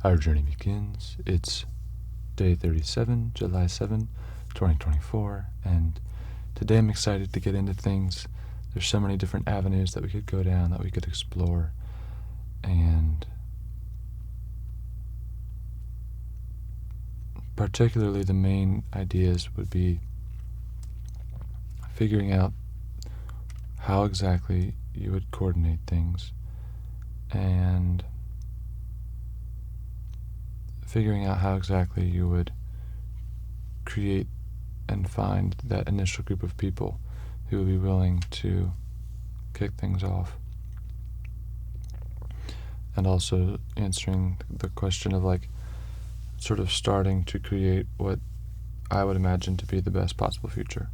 Our journey begins. It's day 37, July 7, 2024, and today I'm excited to get into things. There's so many different avenues that we could go down, that we could explore, and particularly the main ideas would be figuring out how exactly you would coordinate things and figuring out how exactly you would create and find that initial group of people who would be willing to kick things off. And also answering the question of sort of starting to create what I would imagine to be the best possible future.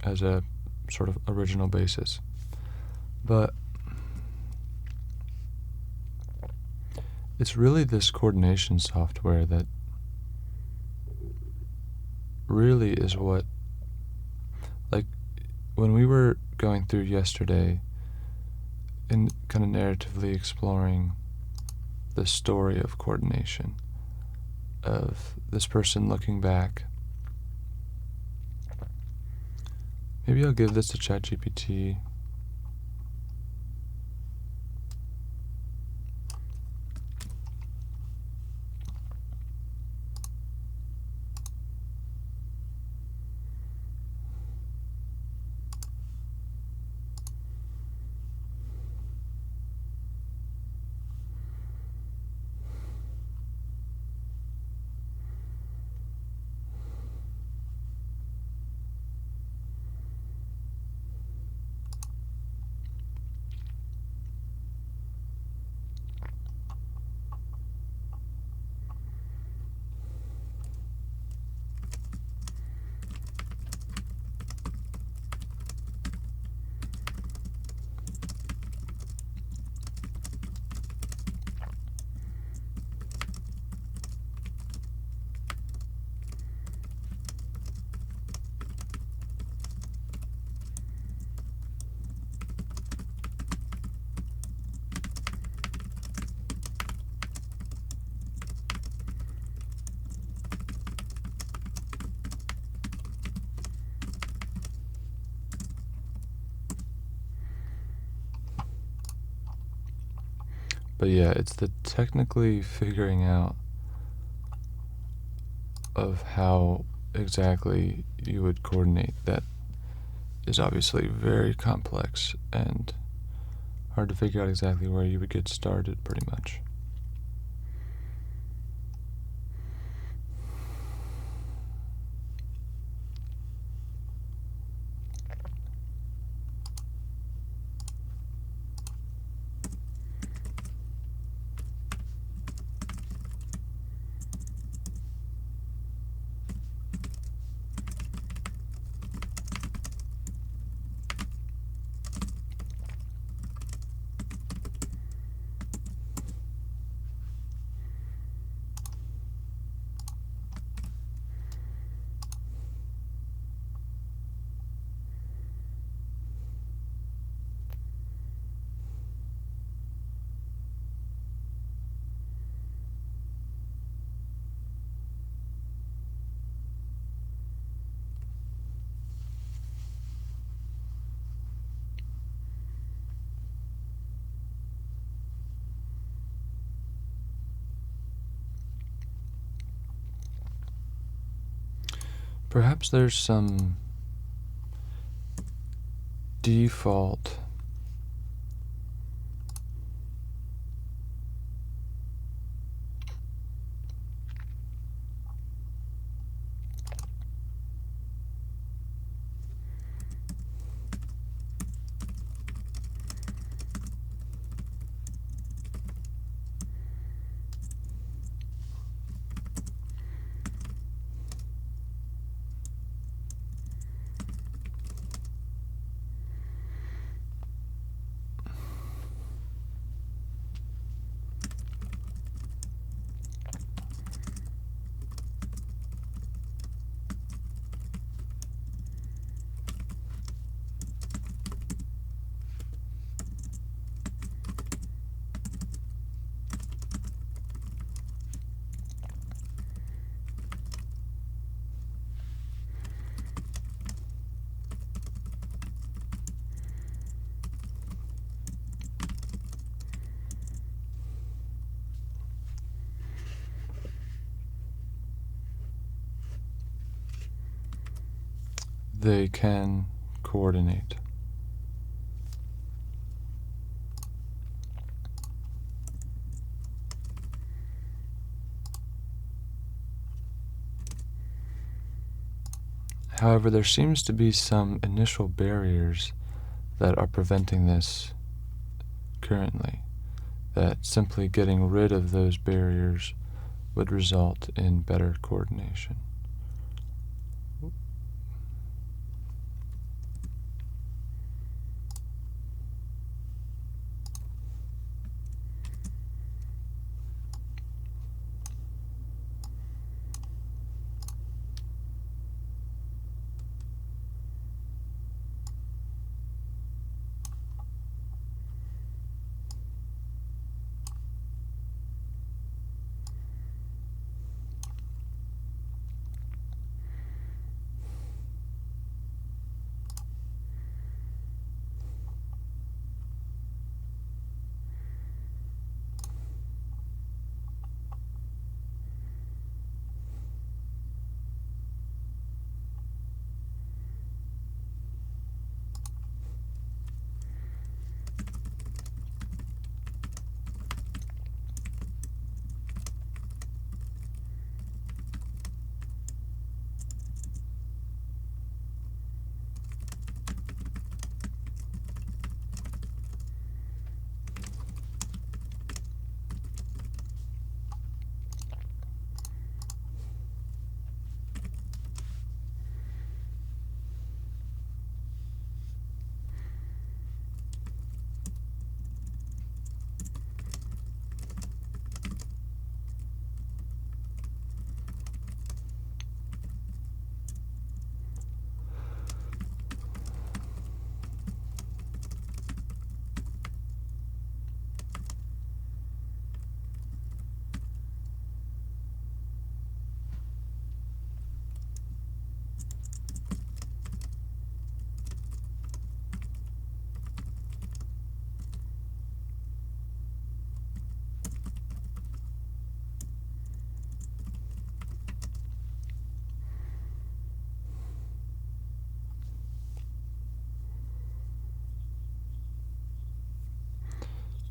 As a sort of original basis. But it's really this coordination software that really is what, when we were going through yesterday and kind of narratively exploring the story of coordination, of this person looking back. Maybe I'll give this to ChatGPT. But yeah, it's the technically figuring out of how exactly you would coordinate that is obviously very complex and hard to figure out exactly where you would get started, pretty much. Perhaps there's some default they can coordinate. However, there seems to be some initial barriers that are preventing this currently, that simply getting rid of those barriers would result in better coordination.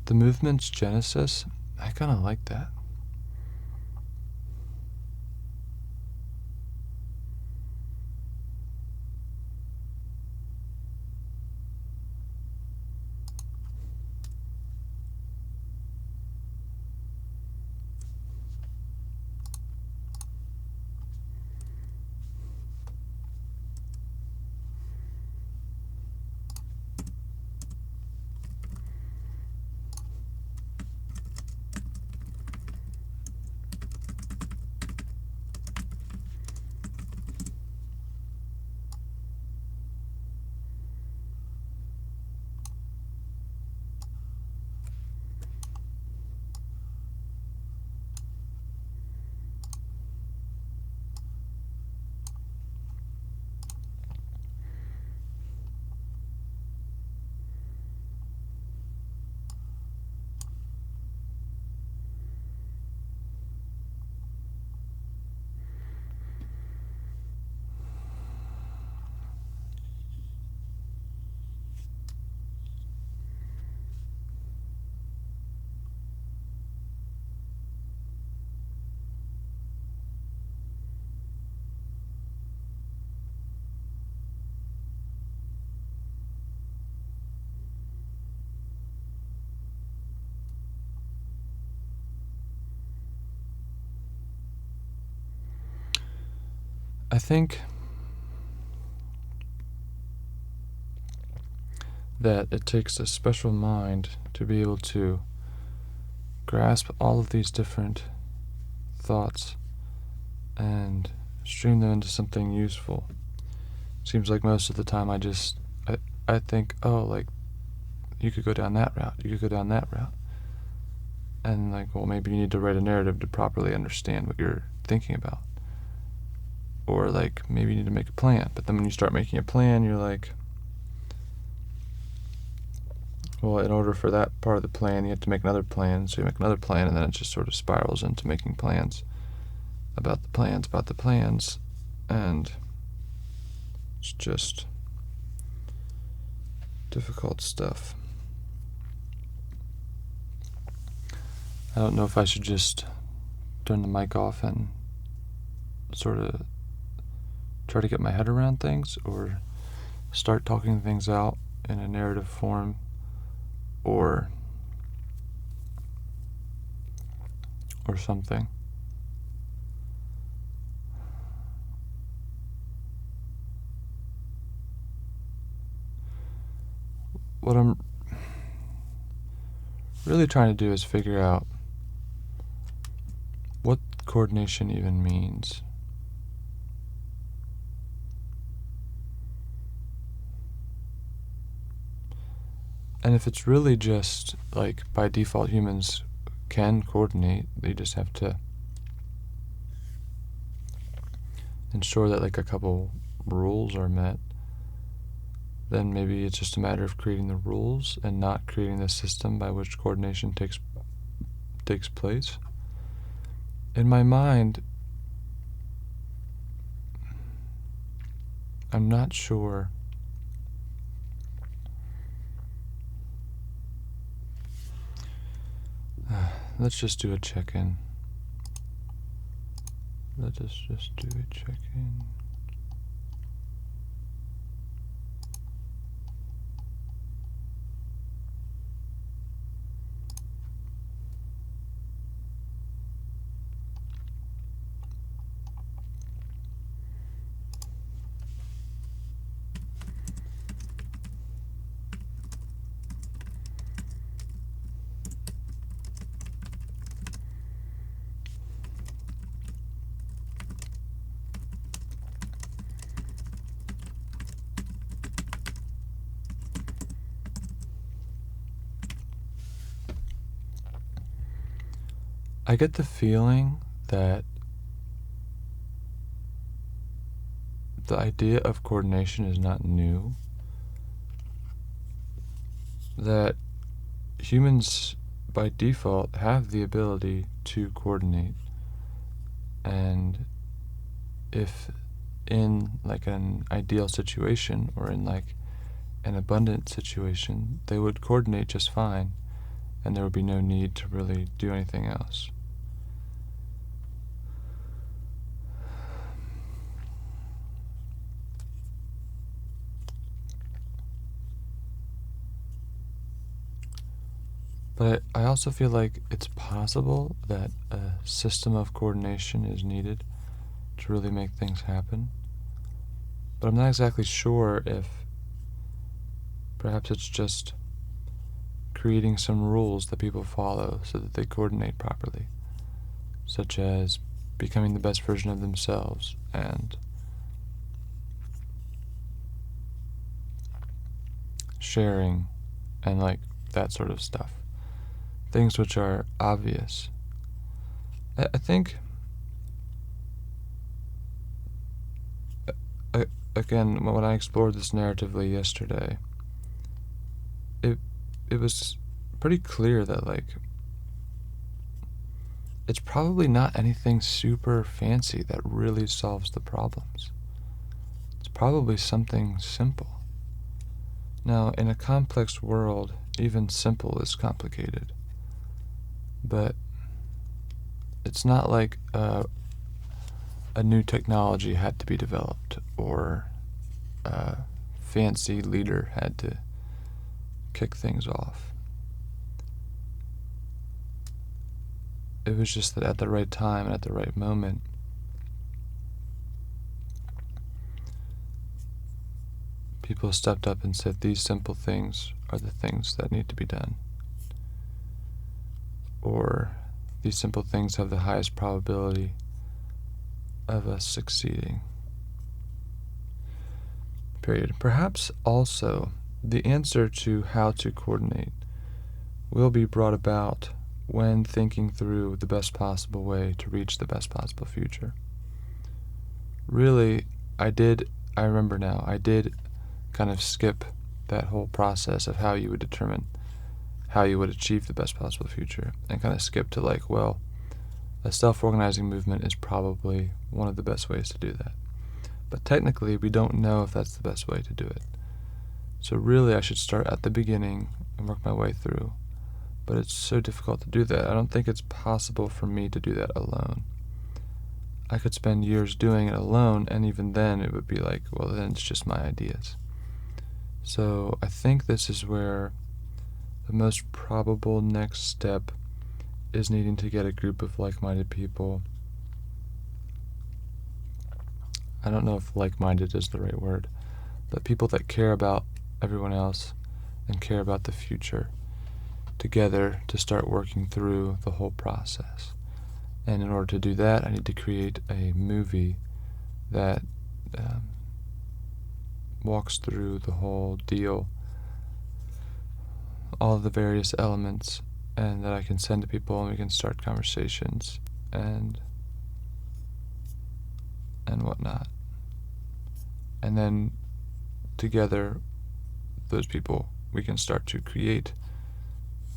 The movement's genesis, I kind of like that. I think that it takes a special mind to be able to grasp all of these different thoughts and stream them into something useful. Seems like most of the time I think, oh, like, you could go down that route, you could go down that route. And like, well, maybe you need to write a narrative to properly understand what you're thinking about. Or like, maybe you need to make a plan. But then when you start making a plan, you're like, well, in order for that part of the plan, you have to make another plan. So you make another plan, and then it just sort of spirals into making plans about the plans about the plans. And It's just difficult stuff. I don't know if I should just turn the mic off and sort of try to get my head around things, or start talking things out in a narrative form, or something. What I'm really trying to do is figure out what coordination even means. And if it's really just like by default humans can coordinate, they just have to ensure that like a couple rules are met, then maybe it's just a matter of creating the rules and not creating the system by which coordination takes place. In my mind, I'm not sure let's just do a check-in. Let us just do a check-in. I get the feeling that the idea of coordination is not new, that humans by default have the ability to coordinate, and if in like an ideal situation or in like an abundant situation, they would coordinate just fine, and there would be no need to really do anything else. But I also feel like it's possible that a system of coordination is needed to really make things happen. But I'm not exactly sure if perhaps it's just creating some rules that people follow so that they coordinate properly, such as becoming the best version of themselves and sharing and like that sort of stuff. Things which are obvious. I think, again, when I explored this narratively yesterday, it was pretty clear that like it's probably not anything super fancy that really solves the problems. It's probably something simple. Now, in a complex world, even simple is complicated. But it's not like a new technology had to be developed or a fancy leader had to kick things off. It was just that at the right time and at the right moment, people stepped up and said these simple things are the things that need to be done. Or these simple things have the highest probability of us succeeding. Period. Perhaps also the answer to how to coordinate will be brought about when thinking through the best possible way to reach the best possible future. Really, I remember now, I did kind of skip that whole process of how you would determine how you would achieve the best possible future, and kind of skip to like, well, a self-organizing movement is probably one of the best ways to do that. But technically, we don't know if that's the best way to do it. So really, I should start at the beginning and work my way through. But it's so difficult to do that. I don't think it's possible for me to do that alone. I could spend years doing it alone, and even then it would be like, well, then it's just my ideas. So I think this is where the most probable next step is needing to get a group of like-minded people. I don't know if like-minded is the right word, but people that care about everyone else and care about the future together to start working through the whole process. And in order to do that, I need to create a movie that walks through the whole deal, all of the various elements, and that I can send to people and we can start conversations and whatnot. And then together, those people, we can start to create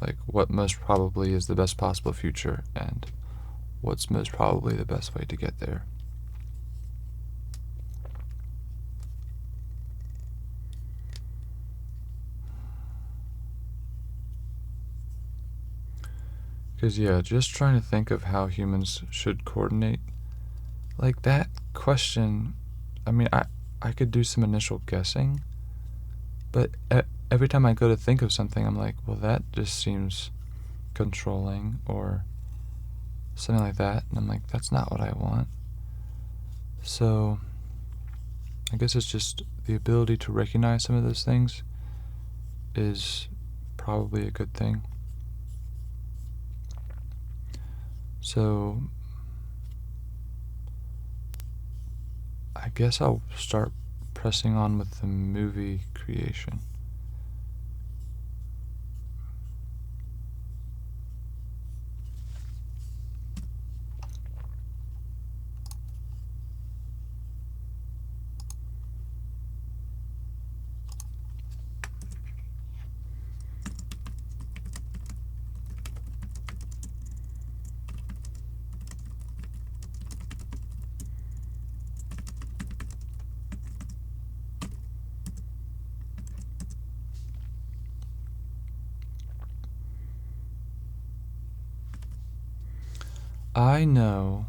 like what most probably is the best possible future and what's most probably the best way to get there. Because, yeah, just trying to think of how humans should coordinate, like that question, I mean, I could do some initial guessing, but every time I go to think of something, I'm like, well, that just seems controlling or something like that, and I'm like, that's not what I want. So I guess it's just the ability to recognize some of those things is probably a good thing. So I guess I'll start pressing on with the movie creation. I know,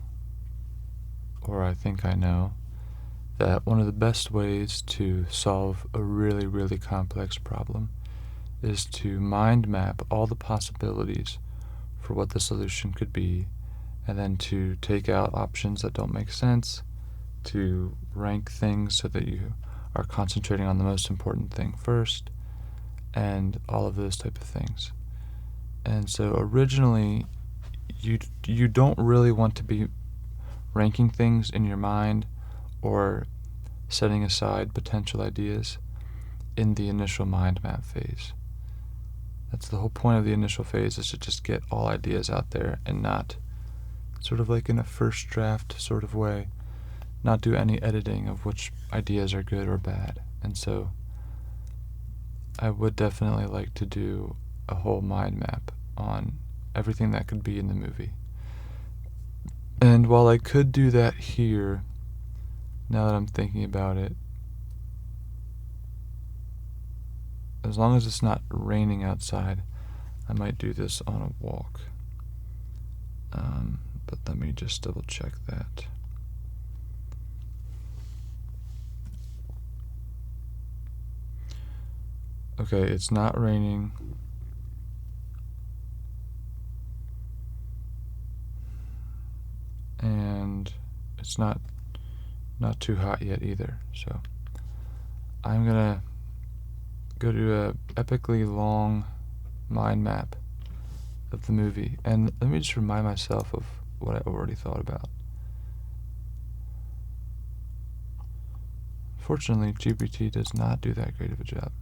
or I think I know, that one of the best ways to solve a really, really complex problem is to mind map all the possibilities for what the solution could be, and then to take out options that don't make sense, to rank things so that you are concentrating on the most important thing first, and all of those type of things. And so originally, you don't really want to be ranking things in your mind or setting aside potential ideas in the initial mind map phase. That's the whole point of the initial phase, is to just get all ideas out there and not, sort of like in a first draft sort of way, not do any editing of which ideas are good or bad. And so I would definitely like to do a whole mind map on everything that could be in the movie. And while I could do that here, now that I'm thinking about it, as long as it's not raining outside, I might do this on a walk. But let me just double check that. Okay, it's not raining. And it's not too hot yet either. So I'm gonna go to a epically long mind map of the movie, and let me just remind myself of what I already thought about. Fortunately, GPT does not do that great of a job.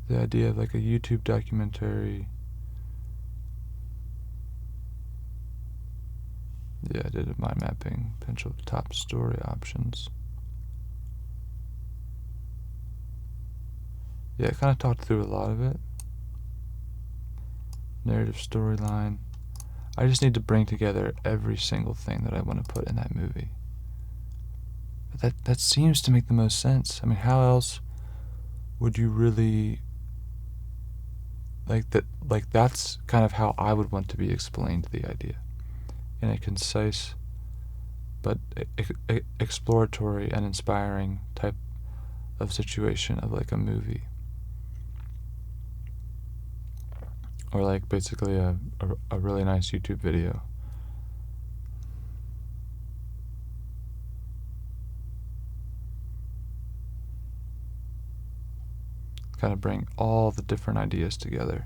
The idea of like a YouTube documentary. Yeah, I did a mind mapping, potential top story options. Yeah, I kind of talked through a lot of it. Narrative storyline. I just need to bring together every single thing that I want to put in that movie. But that seems to make the most sense. I mean, how else would you really that's kind of how I would want to be explained the idea, in a concise but exploratory and inspiring type of situation of like a movie, or like basically a really nice YouTube video. Kind of bring all the different ideas together.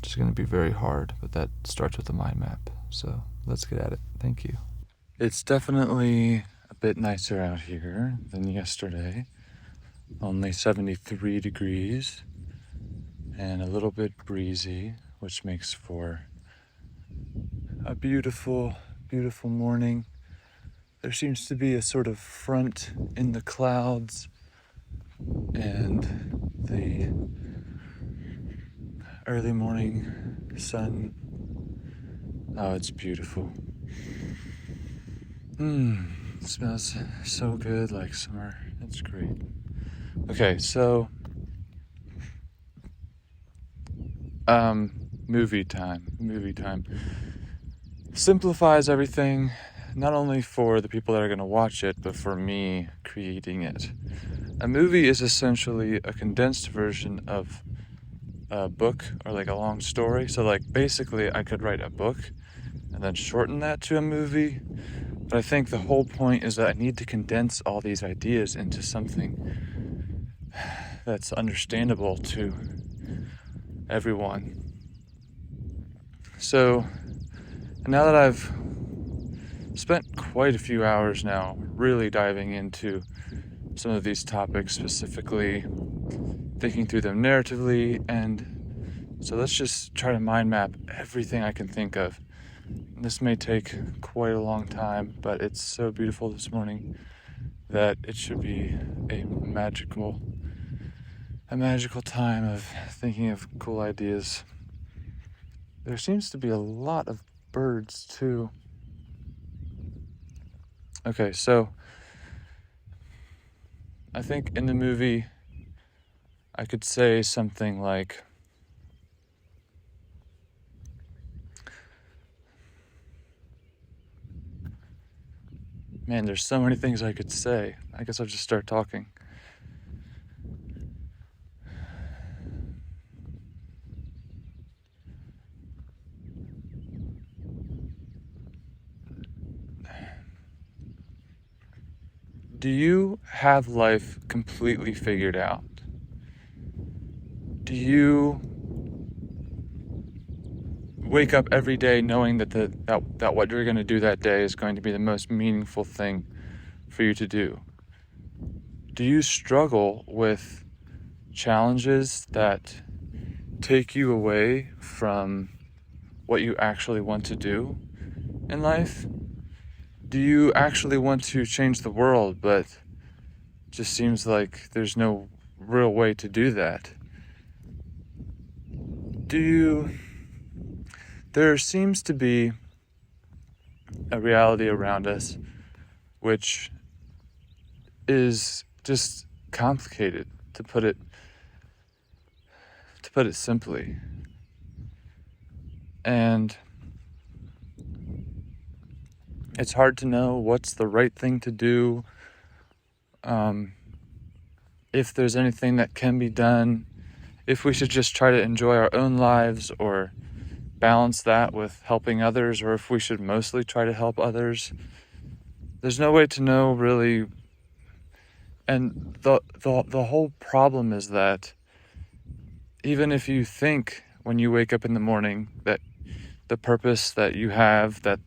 It's going to be very hard, but that starts with the mind map. So let's get at it. Thank you. It's definitely a bit nicer out here than yesterday. Only 73 degrees and a little bit breezy, which makes for a beautiful, beautiful morning. There seems to be a sort of front in the clouds, and the early morning sun. Oh, it's beautiful. It smells so good, like summer. It's great. Okay, so movie time simplifies everything, not only for the people that are going to watch it, but for me creating it. A movie is essentially a condensed version of a book, or like a long story. So like basically I could write a book and then shorten that to a movie, but I think the whole point is that I need to condense all these ideas into something that's understandable to everyone. So now that I've spent quite a few hours now really diving into some of these topics, specifically thinking through them narratively, and so let's just try to mind map everything I can think of. This may take quite a long time, but it's so beautiful this morning that it should be a magical time of thinking of cool ideas. There seems to be a lot of birds too. Okay, so I think in the movie I could say something like, man, there's so many things I could say. I guess I'll just start talking. Do you have life completely figured out? Do you wake up every day knowing that what you're going to do that day is going to be the most meaningful thing for you to do? Do you struggle with challenges that take you away from what you actually want to do in life? Do you actually want to change the world, but it just seems like there's no real way to do that? There seems to be a reality around us which is just complicated, to put it simply. And it's hard to know what's the right thing to do, if there's anything that can be done, if we should just try to enjoy our own lives or balance that with helping others, or if we should mostly try to help others. There's no way to know really. And the whole problem is that even if you think when you wake up in the morning that the purpose that you have, that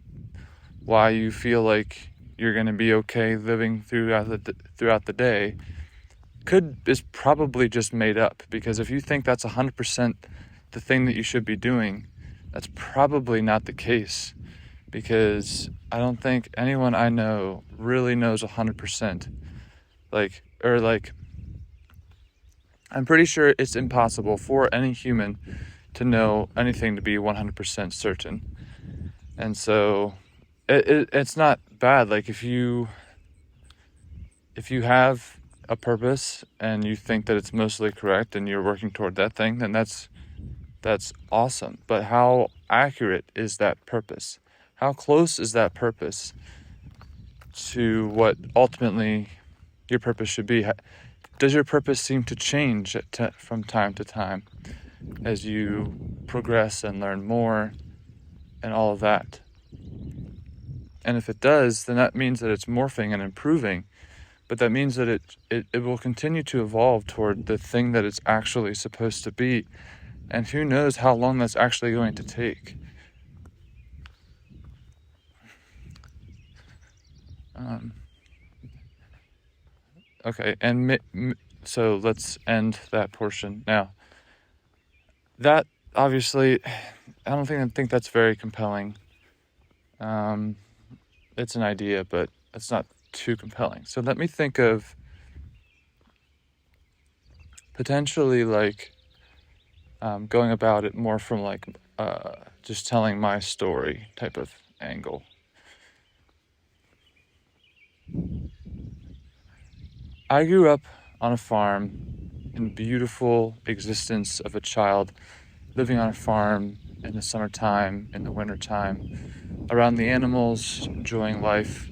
why you feel like you're going to be okay living throughout the day, is probably just made up. Because if you think that's 100% the thing that you should be doing, that's probably not the case. Because I don't think anyone I know really knows 100%. I'm pretty sure it's impossible for any human to know anything to be 100% certain. And so it's not bad. Like if you have a purpose and you think that it's mostly correct and you're working toward that thing, then that's awesome. But how accurate is that purpose? How close is that purpose to what ultimately your purpose should be? Does your purpose seem to change from time to time as you progress and learn more and all of that? And if it does, then that means that it's morphing and improving, but that means that it will continue to evolve toward the thing that it's actually supposed to be. And who knows how long that's actually going to take. Okay, and so let's end that portion now. That obviously, I think that's very compelling. It's an idea, but it's not too compelling. So let me think of potentially like going about it more from like just telling my story type of angle. I grew up on a farm in beautiful existence of a child living on a farm in the summertime, in the wintertime, around the animals, enjoying life,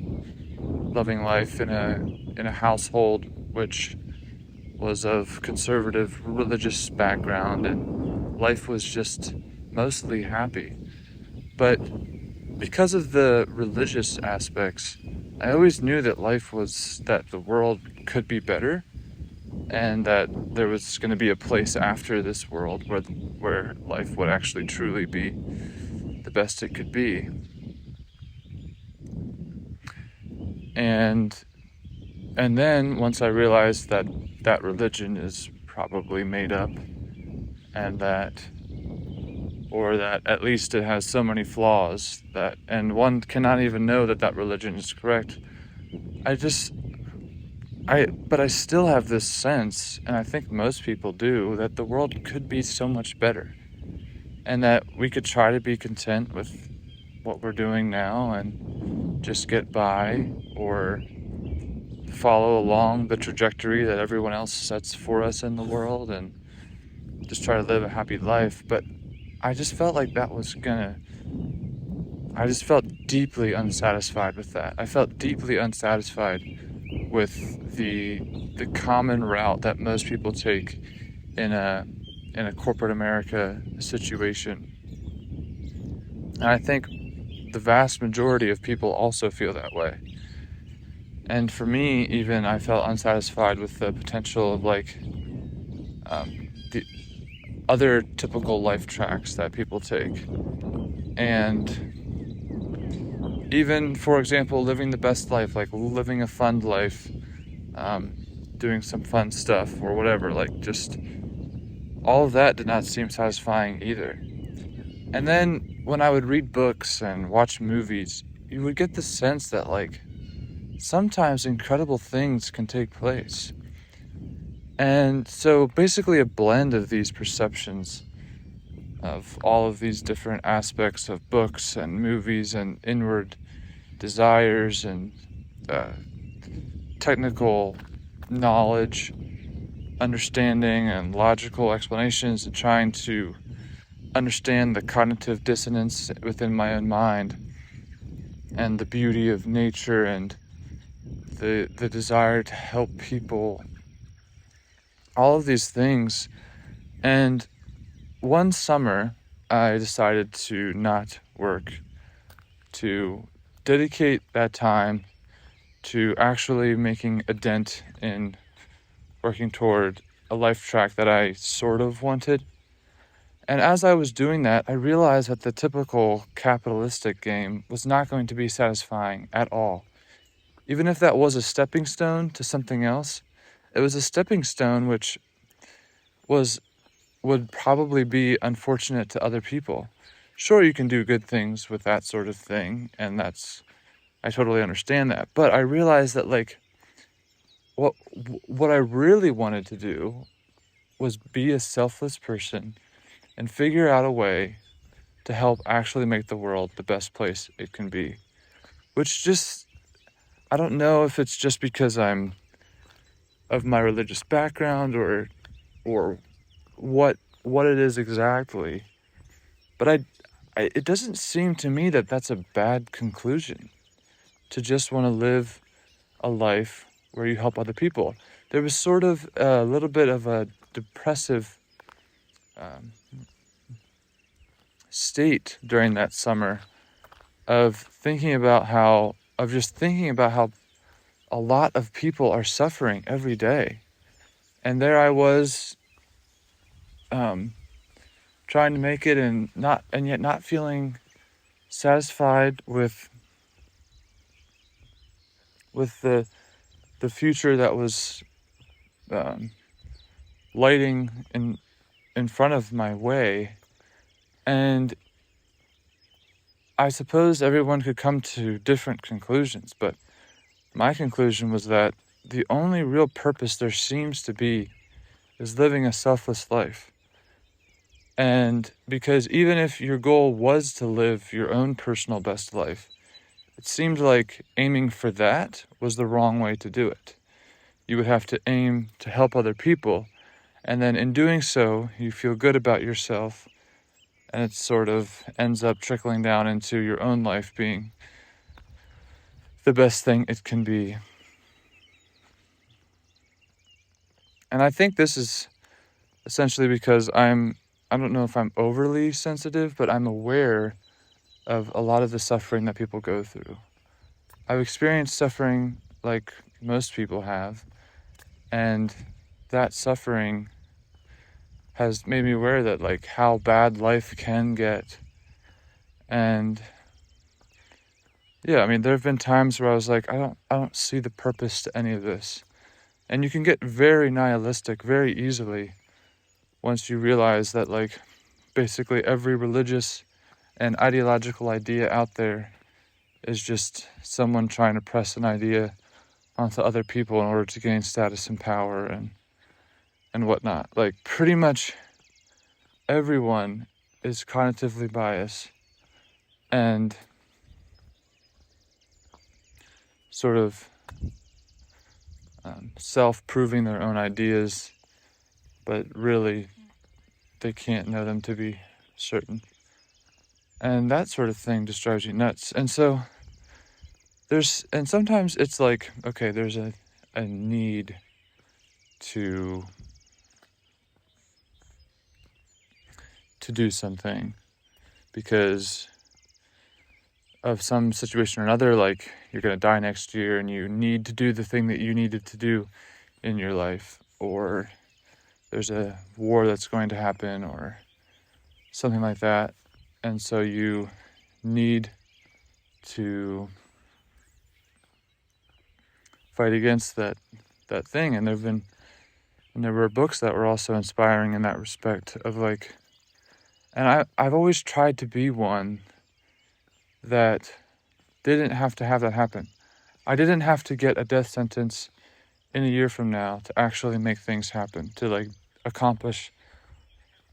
loving life in a household which was of conservative religious background, and life was just mostly happy. But because of the religious aspects, I always knew that that the world could be better, and that there was going to be a place after this world where life would actually truly be the best it could be. And then once I realized that religion is probably made up, and that at least it has so many flaws and one cannot even know that religion is correct, but I still have this sense, and I think most people do, that the world could be so much better, and that we could try to be content with what we're doing now and just get by, or follow along the trajectory that everyone else sets for us in the world and just try to live a happy life. But I just felt like I just felt deeply unsatisfied with that. I felt deeply unsatisfied with the common route that most people take in a corporate America situation. And I think the vast majority of people also feel that way. And for me, even, I felt unsatisfied with the potential of like the other typical life tracks that people take. And even, for example, living the best life, like living a fun life, doing some fun stuff or whatever, like just all of that did not seem satisfying either. And then when I would read books and watch movies, you would get the sense that like sometimes incredible things can take place. And so basically a blend of these perceptions of all of these different aspects of books and movies and inward desires and technical knowledge, understanding and logical explanations, and trying to understand the cognitive dissonance within my own mind and the beauty of nature and the desire to help people, all of these things. And one summer I decided to not work, to dedicate that time to actually making a dent in working toward a life track that I sort of wanted. And as I was doing that, I realized that the typical capitalistic game was not going to be satisfying at all. Even if that was a stepping stone to something else, it was a stepping stone which would probably be unfortunate to other people. Sure, you can do good things with that sort of thing, and I totally understand that. But I realized that like what I really wanted to do was be a selfless person and figure out a way to help actually make the world the best place it can be. Which just, I don't know if it's just because I'm of my religious background or what it is exactly, but it doesn't seem to me that that's a bad conclusion, to just want to live a life where you help other people. There was sort of a little bit of a depressive state during that summer of just thinking about how a lot of people are suffering every day. And there I was, trying to make it and yet not feeling satisfied with the future that was lighting in front of my way. And I suppose everyone could come to different conclusions, but my conclusion was that the only real purpose there seems to be is living a selfless life. And because even if your goal was to live your own personal best life, it seemed like aiming for that was the wrong way to do it. You would have to aim to help other people, and then in doing so, you feel good about yourself, and it sort of ends up trickling down into your own life being the best thing it can be. And I think this is essentially because I don't know if I'm overly sensitive, but I'm aware of a lot of the suffering that people go through. I've experienced suffering like most people have, and that suffering has made me aware that like how bad life can get. And yeah, I mean, there have been times where I was like, I don't see the purpose to any of this. And you can get very nihilistic very easily once you realize that like basically every religious and ideological idea out there is just someone trying to press an idea onto other people in order to gain status and power and whatnot. Like pretty much everyone is cognitively biased and sort of self-proving their own ideas, but really they can't know them to be certain. And that sort of thing just drives you nuts. And so sometimes it's like, okay, there's a need to do something because of some situation or another, like you're going to die next year and you need to do the thing that you needed to do in your life, or there's a war that's going to happen or something like that. And so you need to fight against that thing. And there were books that were also inspiring in that respect of like, and I've always tried to be one that didn't have to have that happen. I didn't have to get a death sentence in a year from now to actually make things happen, to like accomplish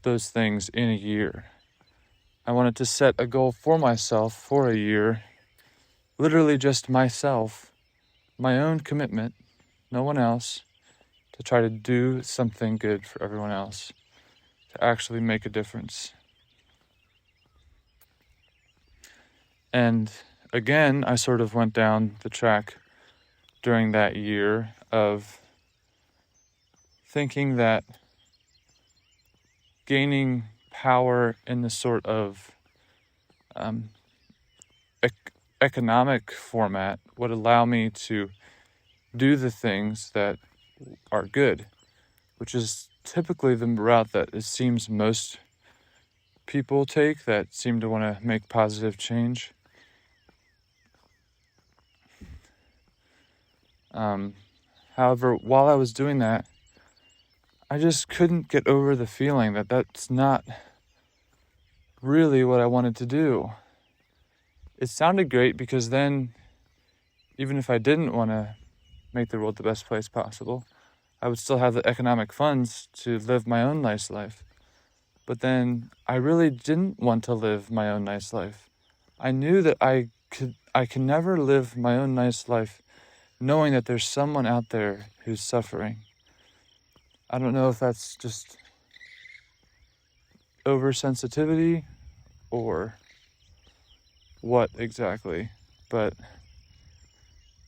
those things in a year. I wanted to set a goal for myself for a year, literally just myself, my own commitment, no one else, to try to do something good for everyone else, to actually make a difference. And again, I sort of went down the track during that year of thinking that gaining power in the sort of economic format would allow me to do the things that are good, which is typically the route that it seems most people take that seem to want to make positive change. However, while I was doing that, I just couldn't get over the feeling that that's not really what I wanted to do. It sounded great because then, even if I didn't want to make the world the best place possible, I would still have the economic funds to live my own nice life. But then I really didn't want to live my own nice life. I knew that I can never live my own nice life knowing that there's someone out there who's suffering. I don't know if that's just oversensitivity or what exactly, but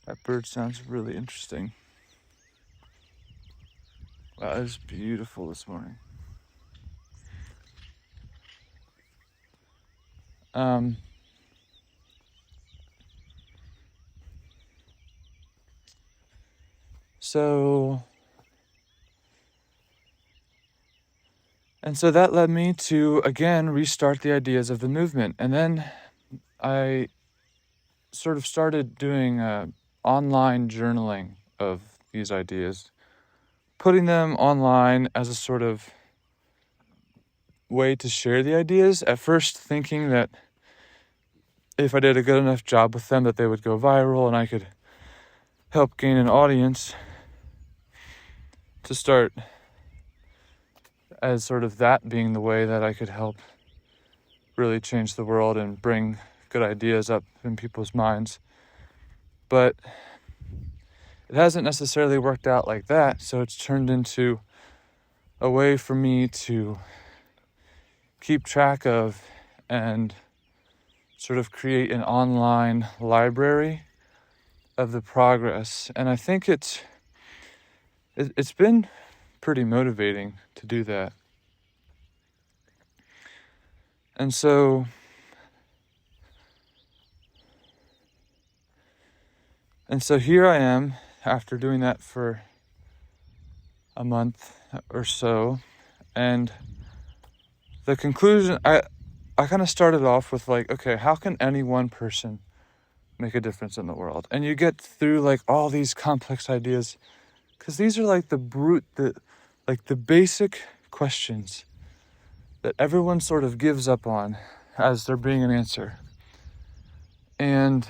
that bird sounds really interesting. Wow, it is beautiful this morning. So that led me to, again, restart the ideas of the movement. And then I sort of started doing online journaling of these ideas, putting them online as a sort of way to share the ideas. At first thinking that if I did a good enough job with them that they would go viral and I could help gain an audience to start as sort of that being the way that I could help really change the world and bring good ideas up in people's minds. But it hasn't necessarily worked out like that, so it's turned into a way for me to keep track of and sort of create an online library of the progress. And I think it's been pretty motivating to do that. And so here I am after doing that for a month or so, and the conclusion, I kind of started off with like, okay, how can any one person make a difference in the world? And you get through like all these complex ideas, because these are like the basic questions that everyone sort of gives up on as there being an answer. And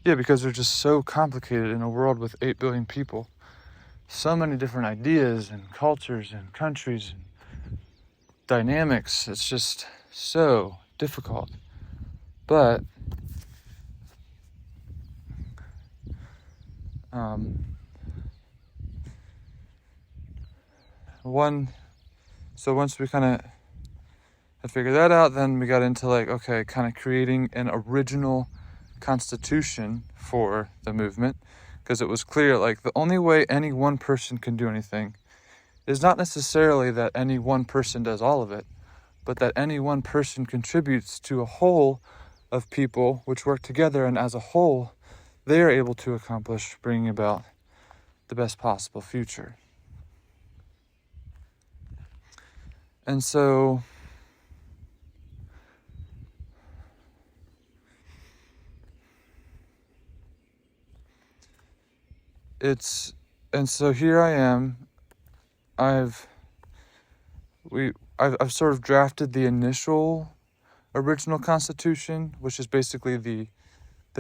yeah, because they're just so complicated in a world with 8 billion people. So many different ideas and cultures and countries and dynamics. It's just so difficult. But once we kind of had figured that out, then we got into like, okay, kind of creating an original constitution for the movement, because it was clear like the only way any one person can do anything is not necessarily that any one person does all of it, but that any one person contributes to a whole of people which work together, and as a whole they are able to accomplish bringing about the best possible future. And so here I am. I've sort of drafted the initial original constitution, which is basically the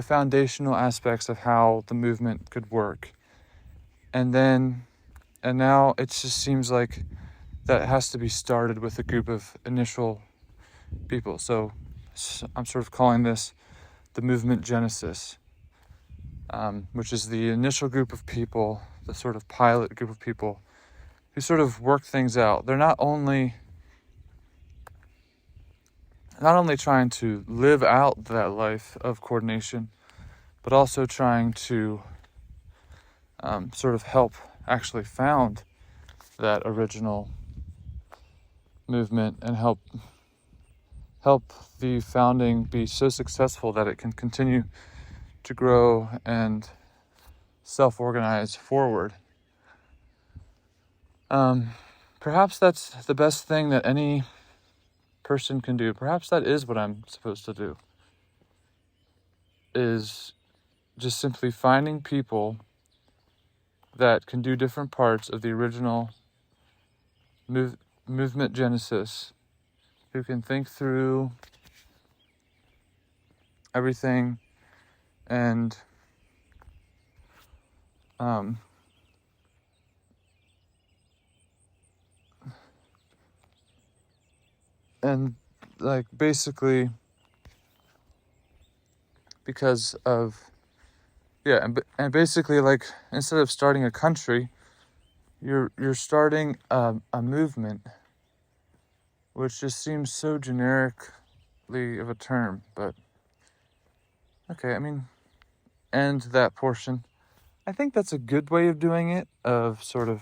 foundational aspects of how the movement could work. And now it just seems like that has to be started with a group of initial people. So I'm sort of calling this the movement genesis, which is the initial group of people, the sort of pilot group of people who sort of work things out. They're not only trying to live out that life of coordination, but also trying to sort of help actually found that original movement and help the founding be so successful that it can continue to grow and self-organize forward. Perhaps that's the best thing that any person can do. Perhaps that is what I'm supposed to do, is just simply finding people that can do different parts of the original movement genesis, who can think through everything and and like basically because of and basically like instead of starting a country, you're starting a movement, which just seems so generically of a term, but okay, I mean, and that portion, I think that's a good way of doing it, of sort of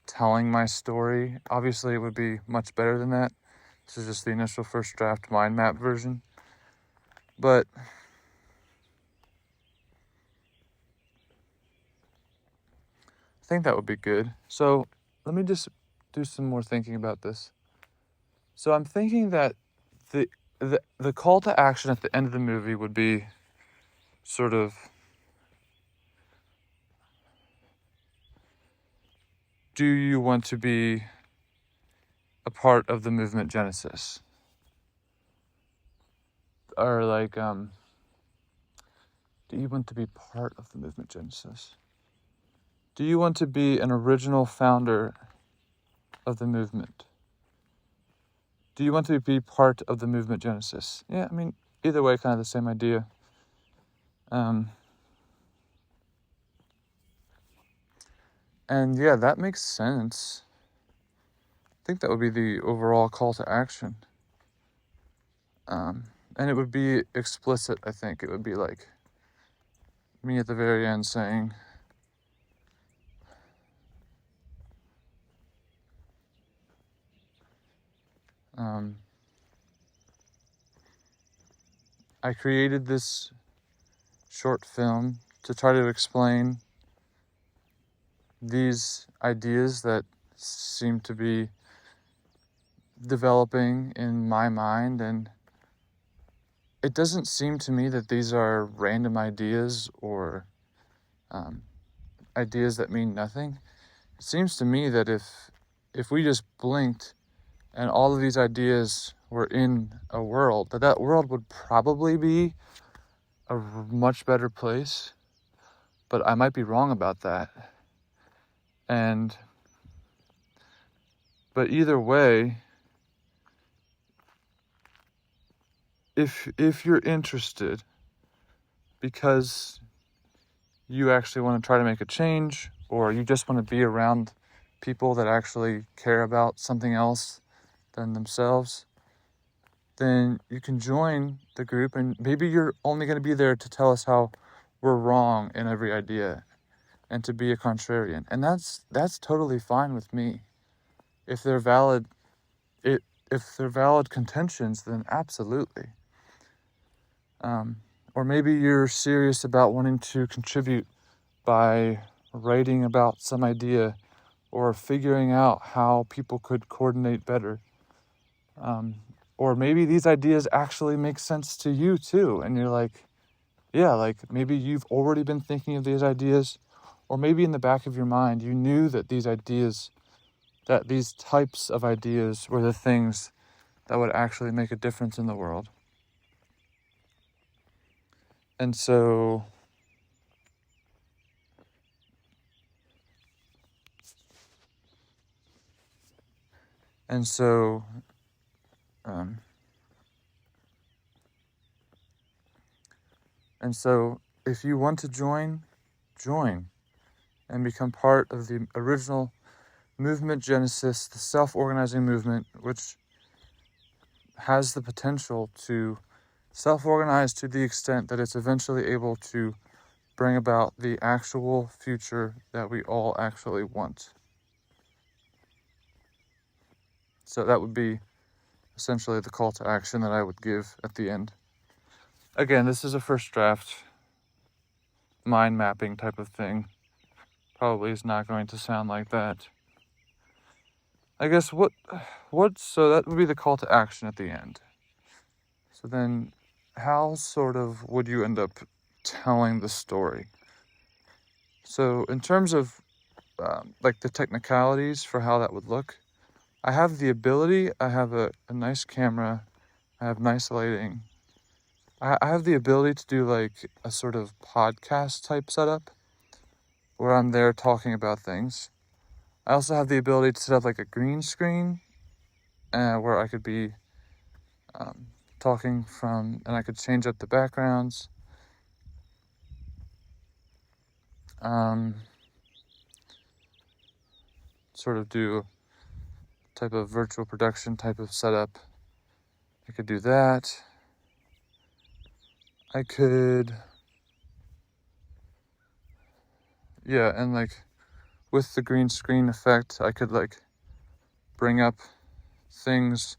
telling my story. Obviously it would be much better than that. This is just the initial first draft mind map version, but I think that would be good. So let me just do some more thinking about this. So I'm thinking that the call to action at the end of the movie would be sort of, do you want to be a part of the movement Genesis? Or like, do you want to be part of the movement Genesis? Do you want to be an original founder of the movement? Do you want to be part of the movement Genesis? Yeah, I mean, either way, kind of the same idea. And yeah, that makes sense. I think that would be the overall call to action. And it would be explicit, I think. It would be like me at the very end saying, I created this short film to try to explain these ideas that seem to be developing in my mind, and it doesn't seem to me that these are random ideas or ideas that mean nothing. It seems to me that if we just blinked and all of these ideas were in a world, that world would probably be a much better place, but I might be wrong about that. But either way, if you're interested because you actually want to try to make a change, or you just want to be around people that actually care about something else than themselves, then you can join the group, and maybe you're only going to be there to tell us how we're wrong in every idea and to be a contrarian. And that's totally fine with me. If they're valid, if they're valid contentions, then absolutely. Or maybe you're serious about wanting to contribute by writing about some idea or figuring out how people could coordinate better. Or maybe these ideas actually make sense to you too. And you're like, yeah, like maybe you've already been thinking of these ideas, or maybe in the back of your mind, you knew that these types of ideas were the things that would actually make a difference in the world. And so if you want to join and become part of the original movement Genesis, the self-organizing movement, which has the potential to self-organize to the extent that it's eventually able to bring about the actual future that we all actually want. So that would be essentially the call to action that I would give at the end. Again, this is a first draft mind mapping type of thing. Probably is not going to sound like that. I guess so that would be the call to action at the end. So then how sort of would you end up telling the story? So in terms of like the technicalities for how that would look, I have the ability, I have a nice camera, I have nice lighting. I have the ability to do like a sort of podcast type setup where I'm there talking about things. I also have the ability to set up like a green screen where I could be talking from, and I could change up the backgrounds. Sort of do type of virtual production type of setup. I could do that. I could, and like with the green screen effect, I could like bring up things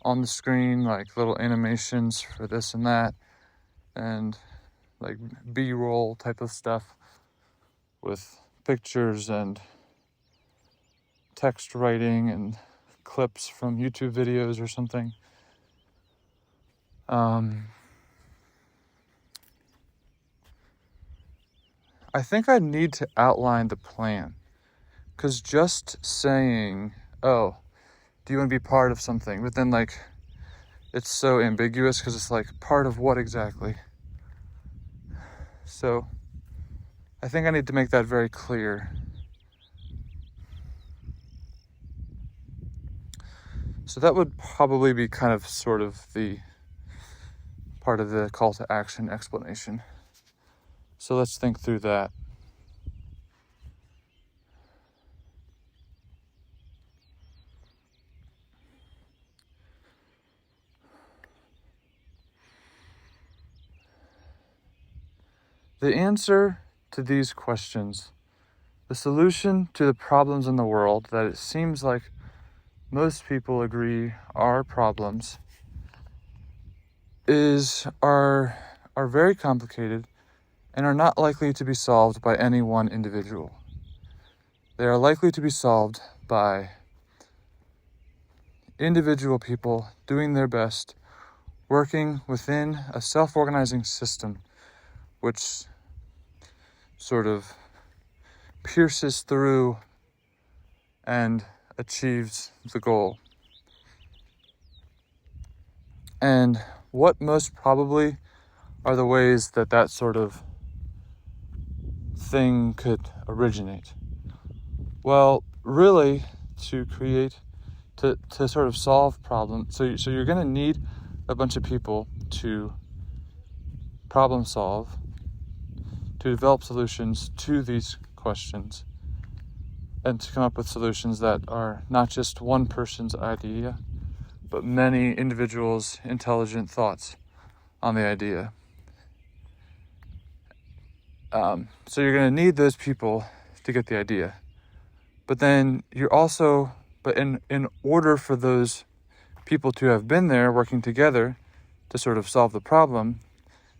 on the screen, like little animations for this and that, and like B-roll type of stuff with pictures and text writing and clips from YouTube videos or something. I think I need to outline the plan, because just saying, oh, do you want to be part of something? But then like, it's so ambiguous because it's like, part of what exactly? So I think I need to make that very clear. So that would probably be kind of sort of the part of the call to action explanation. So let's think through that. The answer to these questions, the solution to the problems in the world that it seems like most people agree are problems, are very complicated and are not likely to be solved by any one individual. They are likely to be solved by individual people doing their best, working within a self-organizing system which sort of pierces through and achieves the goal. And what most probably are the ways that that sort of thing could originate? Well, really, to sort of solve problems, so you're going to need a bunch of people to problem solve, to develop solutions to these questions, and to come up with solutions that are not just one person's idea, but many individuals' intelligent thoughts on the idea. So you're going to need those people to get the idea. But then in order for those people to have been there working together to sort of solve the problem,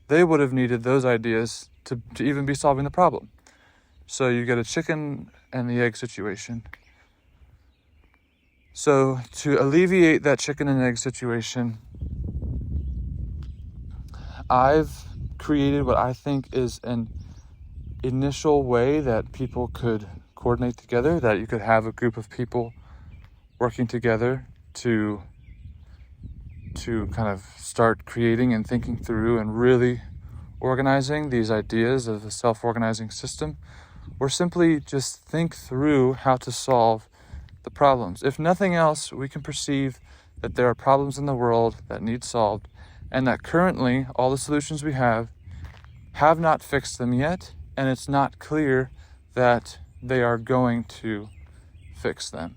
they would have needed those ideas to even be solving the problem. So you get a chicken and the egg situation. So to alleviate that chicken and egg situation, I've created what I think is an initial way that people could coordinate together, that you could have a group of people working together to kind of start creating and thinking through and really organizing these ideas of a self-organizing system, or simply just think through how to solve the problems. If nothing else, we can perceive that there are problems in the world that need solved, and that currently all the solutions we have not fixed them yet, and it's not clear that they are going to fix them.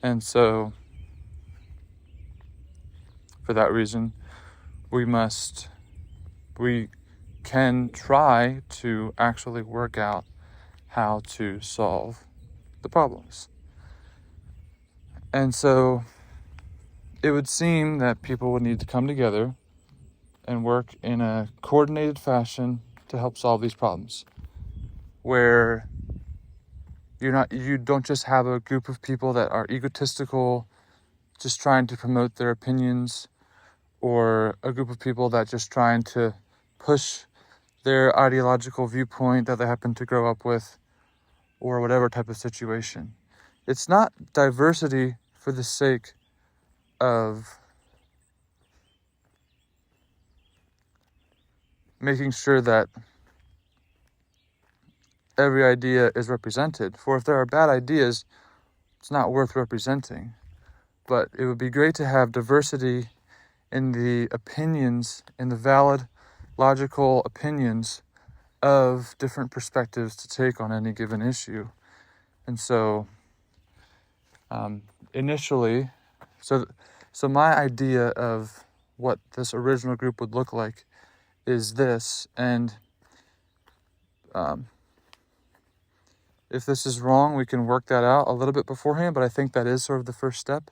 And so, for that reason, we can try to actually work out how to solve the problems. And so it would seem that people would need to come together and work in a coordinated fashion to help solve these problems, where you don't just have a group of people that are egotistical, just trying to promote their opinions, or a group of people that just trying to push their ideological viewpoint that they happen to grow up with, or whatever type of situation. It's not diversity for the sake of making sure that every idea is represented. For if there are bad ideas, it's not worth representing. but it would be great to have diversity in the opinions, in the valid, logical opinions of different perspectives to take on any given issue. And so, initially, so my idea of what this original group would look like is this, and if this is wrong, we can work that out a little bit beforehand, but I think that is sort of the first step.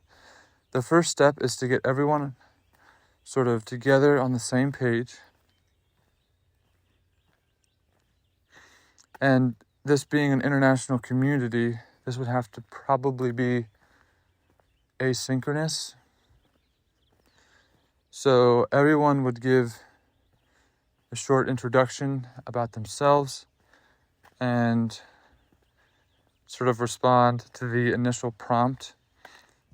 The first step is to get everyone sort of together on the same page. And this being an international community, this would have to probably be asynchronous. So everyone would give a short introduction about themselves and sort of respond to the initial prompt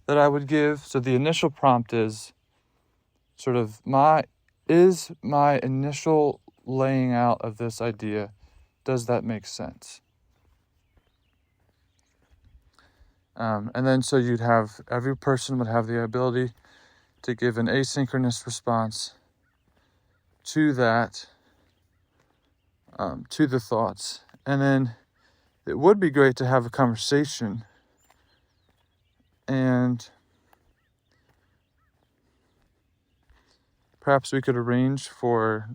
that I would give. So the initial prompt is sort of my initial laying out of this idea, does that make sense? And then so every person would have the ability to give an asynchronous response to that, to the thoughts. And then it would be great to have a conversation, and perhaps we could arrange for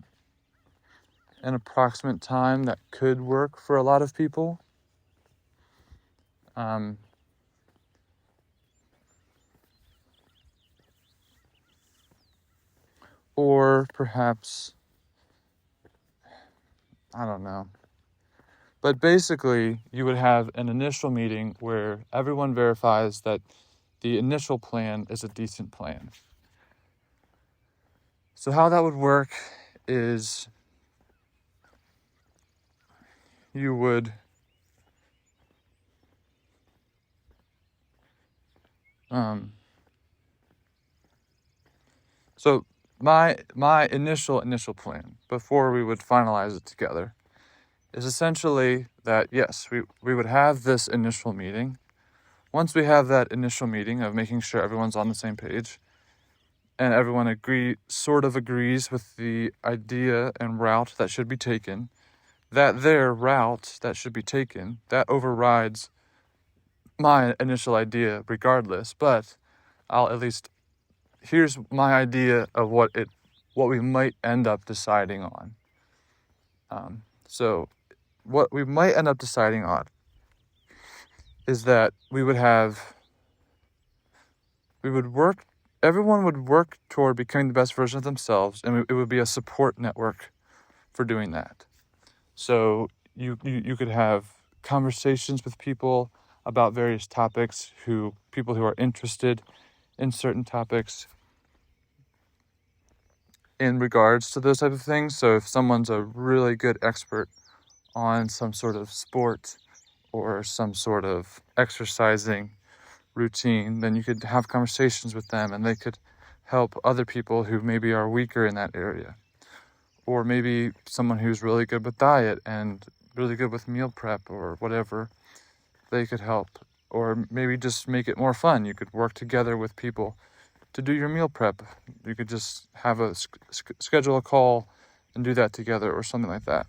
an approximate time that could work for a lot of people. Or perhaps, I don't know. But basically, you would have an initial meeting where everyone verifies that the initial plan is a decent plan. So how that would work is you would so my initial plan before we would finalize it together is essentially that, yes, we would have this initial meeting. Once we have that initial meeting of making sure everyone's on the same page and everyone agrees with the idea and route that should be taken, that their route that should be taken, that overrides my initial idea regardless, but here's my idea of what we might end up deciding on. So what we might end up deciding on is that everyone would work toward becoming the best version of themselves, and it would be a support network for doing that. So you could have conversations with people about various topics, people who are interested in certain topics in regards to those type of things. So if someone's a really good expert on some sort of sport or some sort of exercising routine, then you could have conversations with them and they could help other people who maybe are weaker in that area. Or maybe someone who's really good with diet and really good with meal prep or whatever, they could help. Or maybe just make it more fun. You could work together with people to do your meal prep. You could just have schedule a call and do that together or something like that.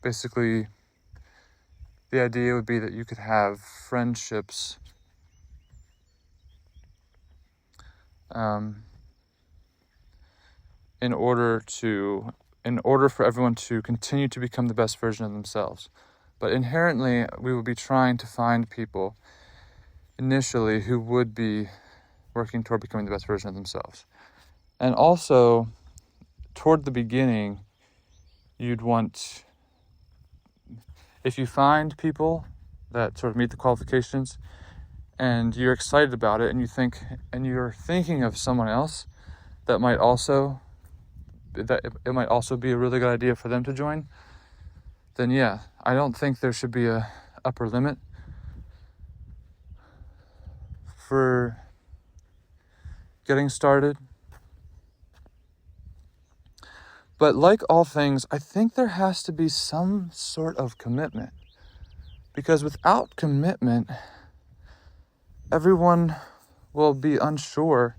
Basically, the idea would be that you could have friendships in order for everyone to continue to become the best version of themselves. But inherently, we would be trying to find people initially who would be working toward becoming the best version of themselves. And also, toward the beginning, if you find people that sort of meet the qualifications and you're excited about it and you're thinking of someone else that it might also be a really good idea for them to join, then yeah, I don't think there should be a upper limit for getting started. But like all things, I think there has to be some sort of commitment. Because without commitment, everyone will be unsure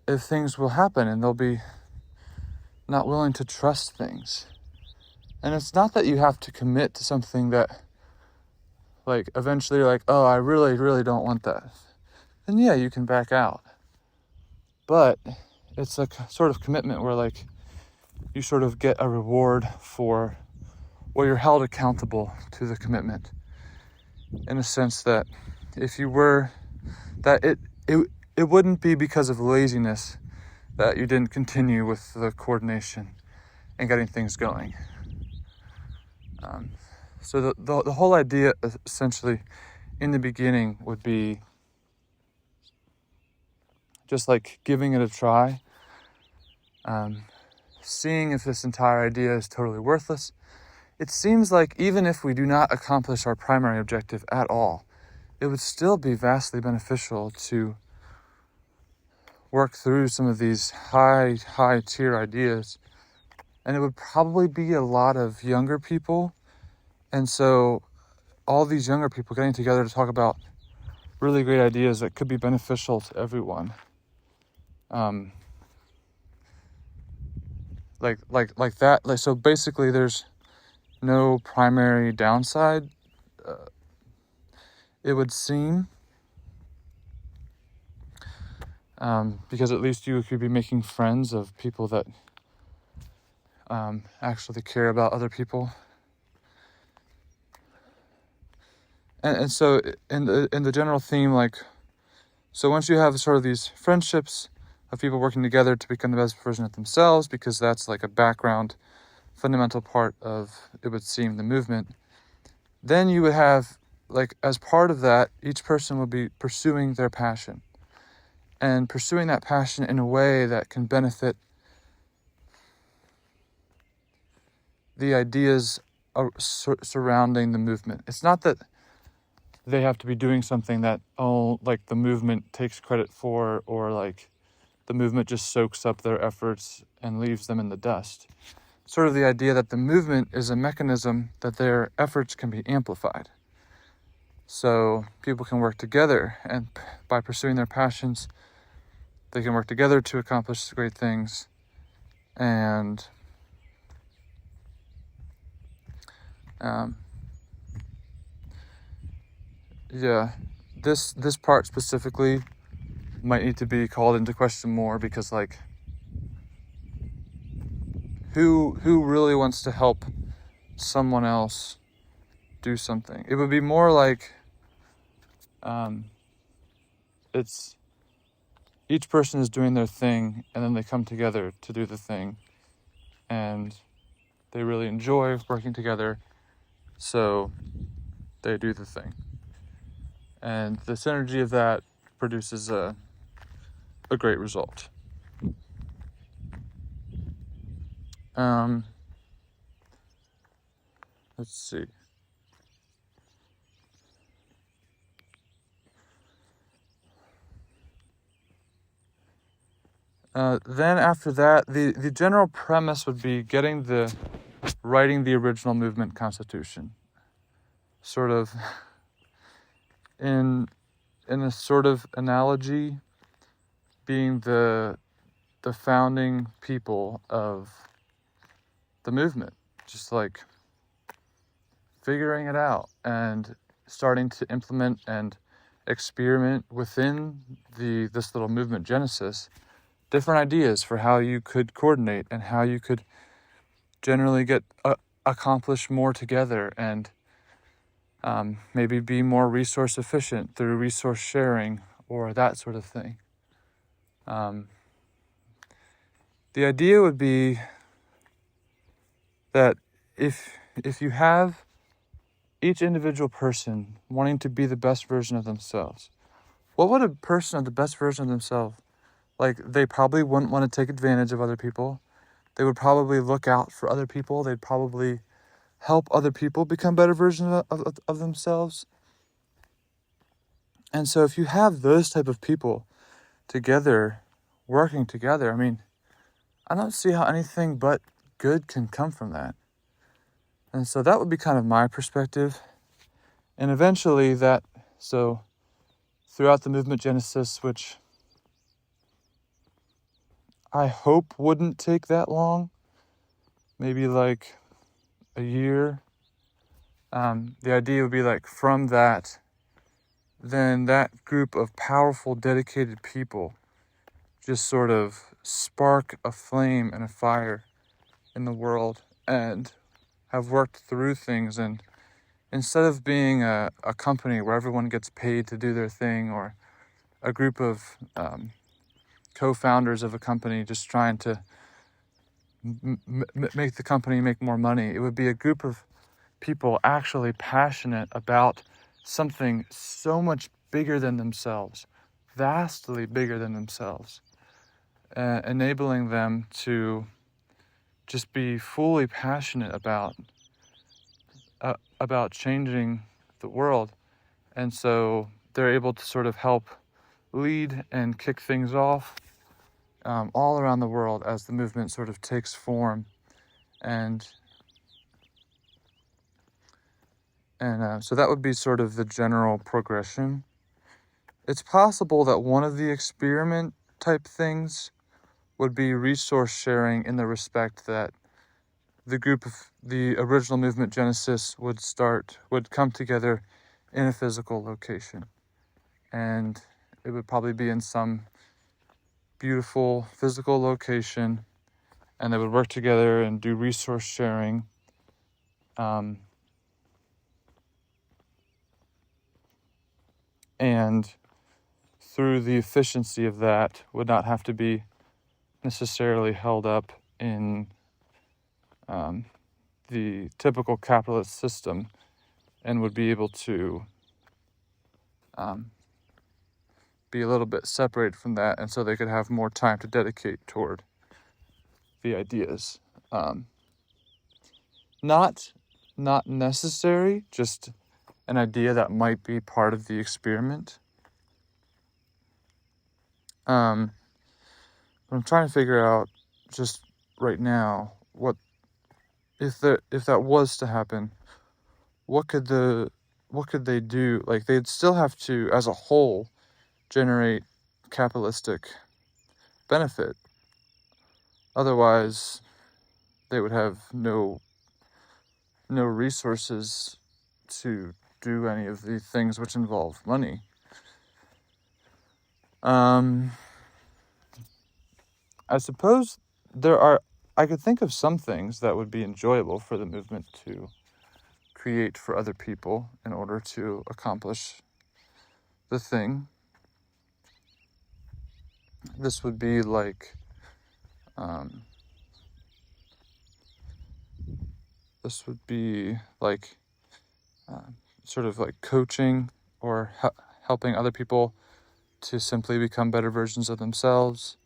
if things will happen, and they'll be not willing to trust things. And it's not that you have to commit to something that, like, eventually you're like, oh, I really, really don't want that. Then yeah, you can back out. But it's a sort of commitment where, like, you sort of get a reward for, or you're held accountable to the commitment, in a sense that if you were, that it wouldn't be because of laziness that you didn't continue with the coordination and getting things going. So the whole idea essentially in the beginning would be just like giving it a try, seeing if this entire idea is totally worthless. It seems like even if we do not accomplish our primary objective at all, it would still be vastly beneficial to work through some of these high tier ideas. And it would probably be a lot of younger people. And so all these younger people getting together to talk about really great ideas that could be beneficial to everyone. Like that. Like, so basically there's no primary downside, it would seem. Because at least you could be making friends of people that actually care about other people. And so in the general theme, like, so once you have sort of these friendships of people working together to become the best version of themselves, because that's like a background, fundamental part of, it would seem, the movement, then you would have, like, as part of that, each person would be pursuing their passion. And pursuing that passion in a way that can benefit the ideas surrounding the movement. It's not that they have to be doing something that, like, the movement takes credit for, or like the movement just soaks up their efforts and leaves them in the dust. Sort of the idea that the movement is a mechanism that their efforts can be amplified. So people can work together, and by pursuing their passions, they can work together to accomplish great things. And this part specifically might need to be called into question more, because, like, who really wants to help someone else do something? It would be more like it's each person is doing their thing, and then they come together to do the thing, and they really enjoy working together, so they do the thing. And the synergy of that produces a great result. Let's see. Then after that, the general premise would be writing the original movement constitution. Sort of in a sort of analogy, being the founding people of the movement, just like figuring it out and starting to implement and experiment within this little movement genesis, different ideas for how you could coordinate and how you could generally accomplish more together, and maybe be more resource efficient through resource sharing or that sort of thing. The idea would be that if you have each individual person wanting to be the best version of themselves, what would a person of the best version of themselves, like, they probably wouldn't want to take advantage of other people. They would probably look out for other people. They'd probably help other people become better versions of themselves. And so if you have those type of people together, working together, I mean, I don't see how anything but good can come from that. And so that would be kind of my perspective. And eventually so throughout the movement Genesis, which I hope wouldn't take that long, maybe like a year. The idea would be like from that, then that group of powerful, dedicated people just sort of spark a flame and a fire in the world and have worked through things. And instead of being a company where everyone gets paid to do their thing, or a group of co-founders of a company just trying to make the company make more money, it would be a group of people actually passionate about something so much bigger than themselves, vastly bigger than themselves, enabling them to just be fully passionate about changing the world. And so they're able to sort of help lead and kick things off all around the world as the movement sort of takes form. And so that would be sort of the general progression. It's possible that one of the experiment type things would be resource sharing, in the respect that the group of the original movement Genesis would come together in a physical location. And it would probably be in some beautiful physical location, and they would work together and do resource sharing. And through the efficiency of that, would not have to be necessarily held up in the typical capitalist system, and would be able to be a little bit separated from that, and so they could have more time to dedicate toward the ideas. Not necessary, just an idea that might be part of the experiment. But I'm trying to figure out just right now, what if that was to happen, what could they do? Like, they'd still have to, as a whole, generate capitalistic benefit. Otherwise, they would have no resources to do any of the things which involve money. I suppose I could think of some things that would be enjoyable for the movement to create for other people in order to accomplish the thing. This would be like, sort of like coaching, or helping other people to simply become better versions of themselves.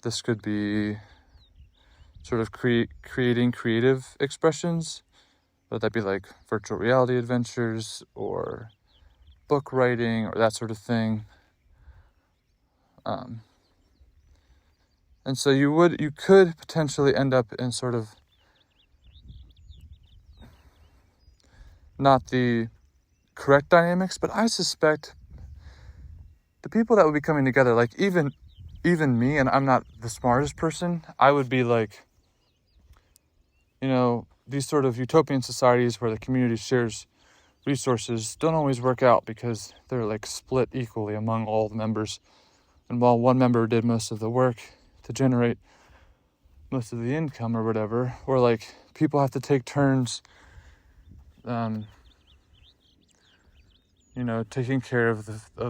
This could be sort of creating creative expressions, whether that be like virtual reality adventures or book writing or that sort of thing. And so you could potentially end up in sort of not the correct dynamics, but I suspect the people that would be coming together, like even me, and I'm not the smartest person, I would be like, these sort of utopian societies where the community shares resources don't always work out because they're like split equally among all the members. And while one member did most of the work to generate most of the income or whatever, or like people have to take turns, taking care of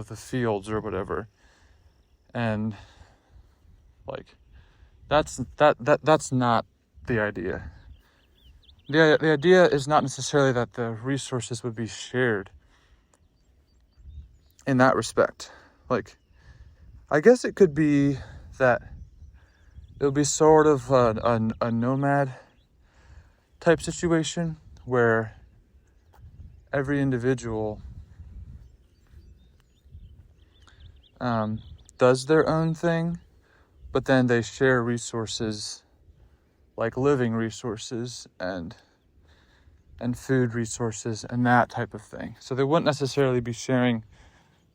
the fields or whatever. And like, that's not the idea. The idea is not necessarily that the resources would be shared in that respect. Like, I guess it could be that it would be sort of a nomad type situation where every individual does their own thing, but then they share resources, like living resources and food resources and that type of thing. So they wouldn't necessarily be sharing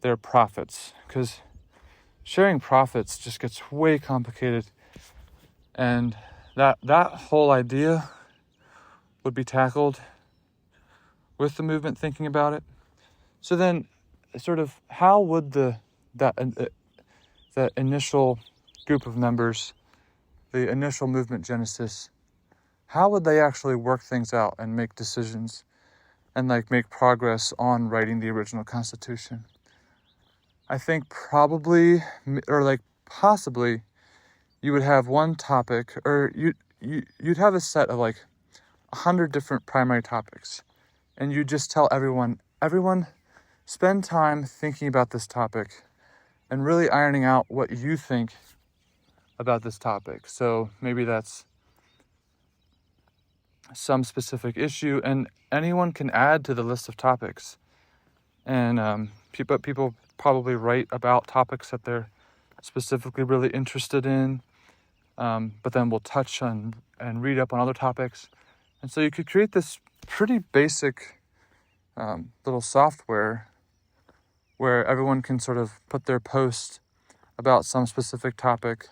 their profits, because sharing profits just gets way complicated, and that whole idea would be tackled with the movement thinking about it. So then, sort of, how would that initial group of members, the initial movement genesis, how would they actually work things out and make decisions and like make progress on writing the original Constitution? I think probably, or like possibly, you would have one topic, or you'd have a set of like 100 different primary topics, and you just tell everyone, spend time thinking about this topic and really ironing out what you think about this topic. So maybe that's some specific issue, and anyone can add to the list of topics. And people probably write about topics that they're specifically really interested in, but then we'll touch on and read up on other topics. And so you could create this pretty basic little software where everyone can sort of put their post about some specific topic.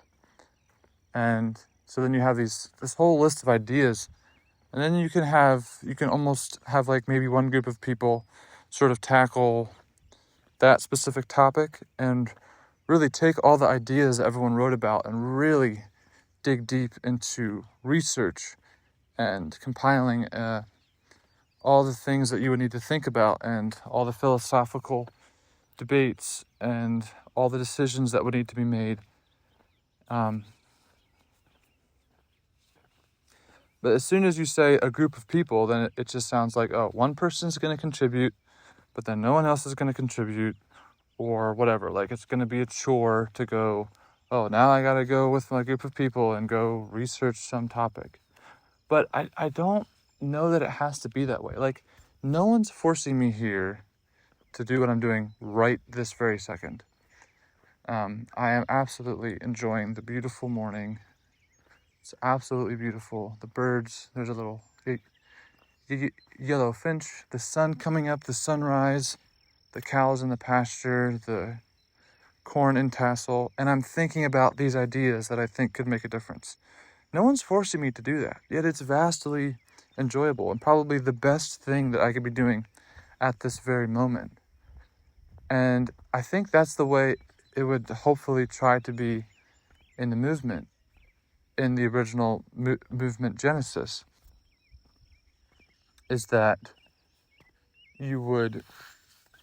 And so then you have this whole list of ideas. And then you can almost have like maybe one group of people sort of tackle that specific topic and really take all the ideas that everyone wrote about and really dig deep into research and compiling all the things that you would need to think about, and all the philosophical debates and all the decisions that would need to be made. But as soon as you say a group of people, then it just sounds like, oh, one person's going to contribute, but then no one else is going to contribute, or whatever. Like, it's going to be a chore to go, oh, now I got to go with my group of people and go research some topic. But I don't know that it has to be that way. Like, no one's forcing me here to do what I'm doing right this very second. I am absolutely enjoying the beautiful morning. It's absolutely beautiful. The birds, there's a little yellow finch, the sun coming up, the sunrise, the cows in the pasture, the corn in tassel, and I'm thinking about these ideas that I think could make a difference. No one's forcing me to do that, yet it's vastly enjoyable and probably the best thing that I could be doing at this very moment. And I think that's the way it would hopefully try to be in the movement, in the original movement genesis, is that you would,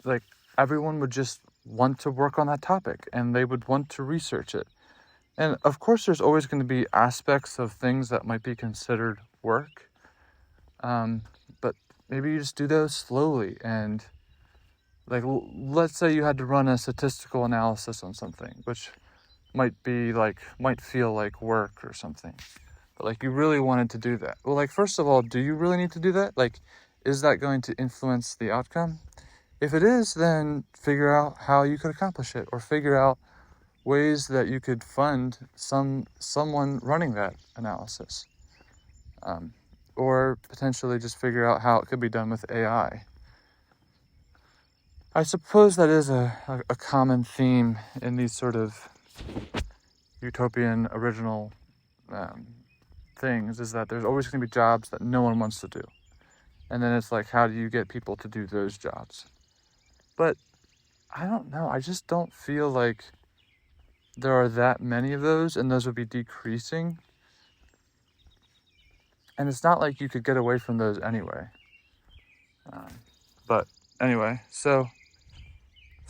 like, everyone would just want to work on that topic and they would want to research it. And of course, there's always going to be aspects of things that might be considered work. But maybe you just do those slowly. And like, let's say you had to run a statistical analysis on something, which might feel like work or something. But like, you really wanted to do that. Well, like, first of all, do you really need to do that? Like, is that going to influence the outcome? If it is, then figure out how you could accomplish it, or figure out ways that you could fund someone running that analysis, or potentially just figure out how it could be done with AI. I suppose that is a common theme in these sort of utopian original things, is that there's always going to be jobs that no one wants to do, and then it's like, how do you get people to do those jobs? But I don't know, I just don't feel like there are that many of those, and those would be decreasing. And it's not like you could get away from those anyway. But anyway, so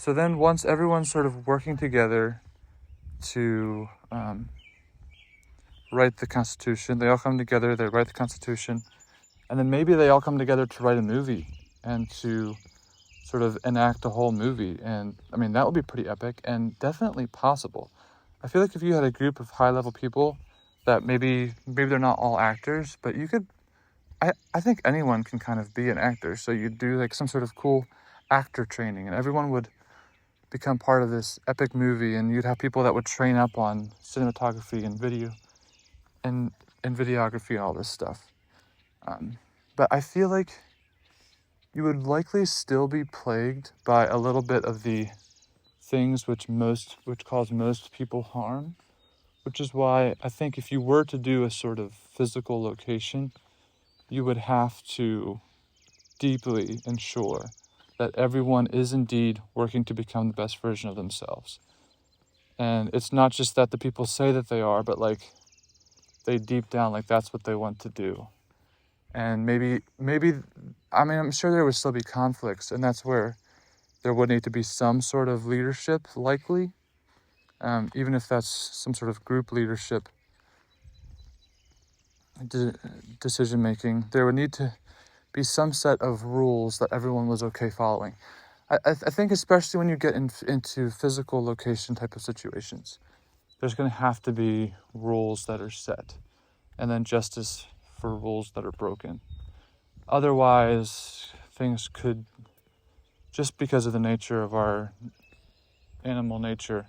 then once everyone's sort of working together to write the Constitution, they all come together, they write the Constitution, and then maybe they all come together to write a movie and to sort of enact a whole movie. And I mean, that would be pretty epic and definitely possible. I feel like if you had a group of high-level people that maybe they're not all actors, but you could, I think anyone can kind of be an actor. So you'd do like some sort of cool actor training, and everyone would become part of this epic movie, and you'd have people that would train up on cinematography and video and videography and all this stuff. But I feel like you would likely still be plagued by a little bit of the things which cause most people harm, which is why I think if you were to do a sort of physical location, you would have to deeply ensure that everyone is indeed working to become the best version of themselves. And it's not just that the people say that they are, but like they deep down, like that's what they want to do. And maybe, I mean, I'm sure there would still be conflicts, and that's where there would need to be some sort of leadership, likely, even if that's some sort of group leadership decision making. There would need to be some set of rules that everyone was okay following. I think especially when you get into physical location type of situations, there's going to have to be rules that are set, and then justice for rules that are broken. Otherwise, things could, just because of the nature of our animal nature,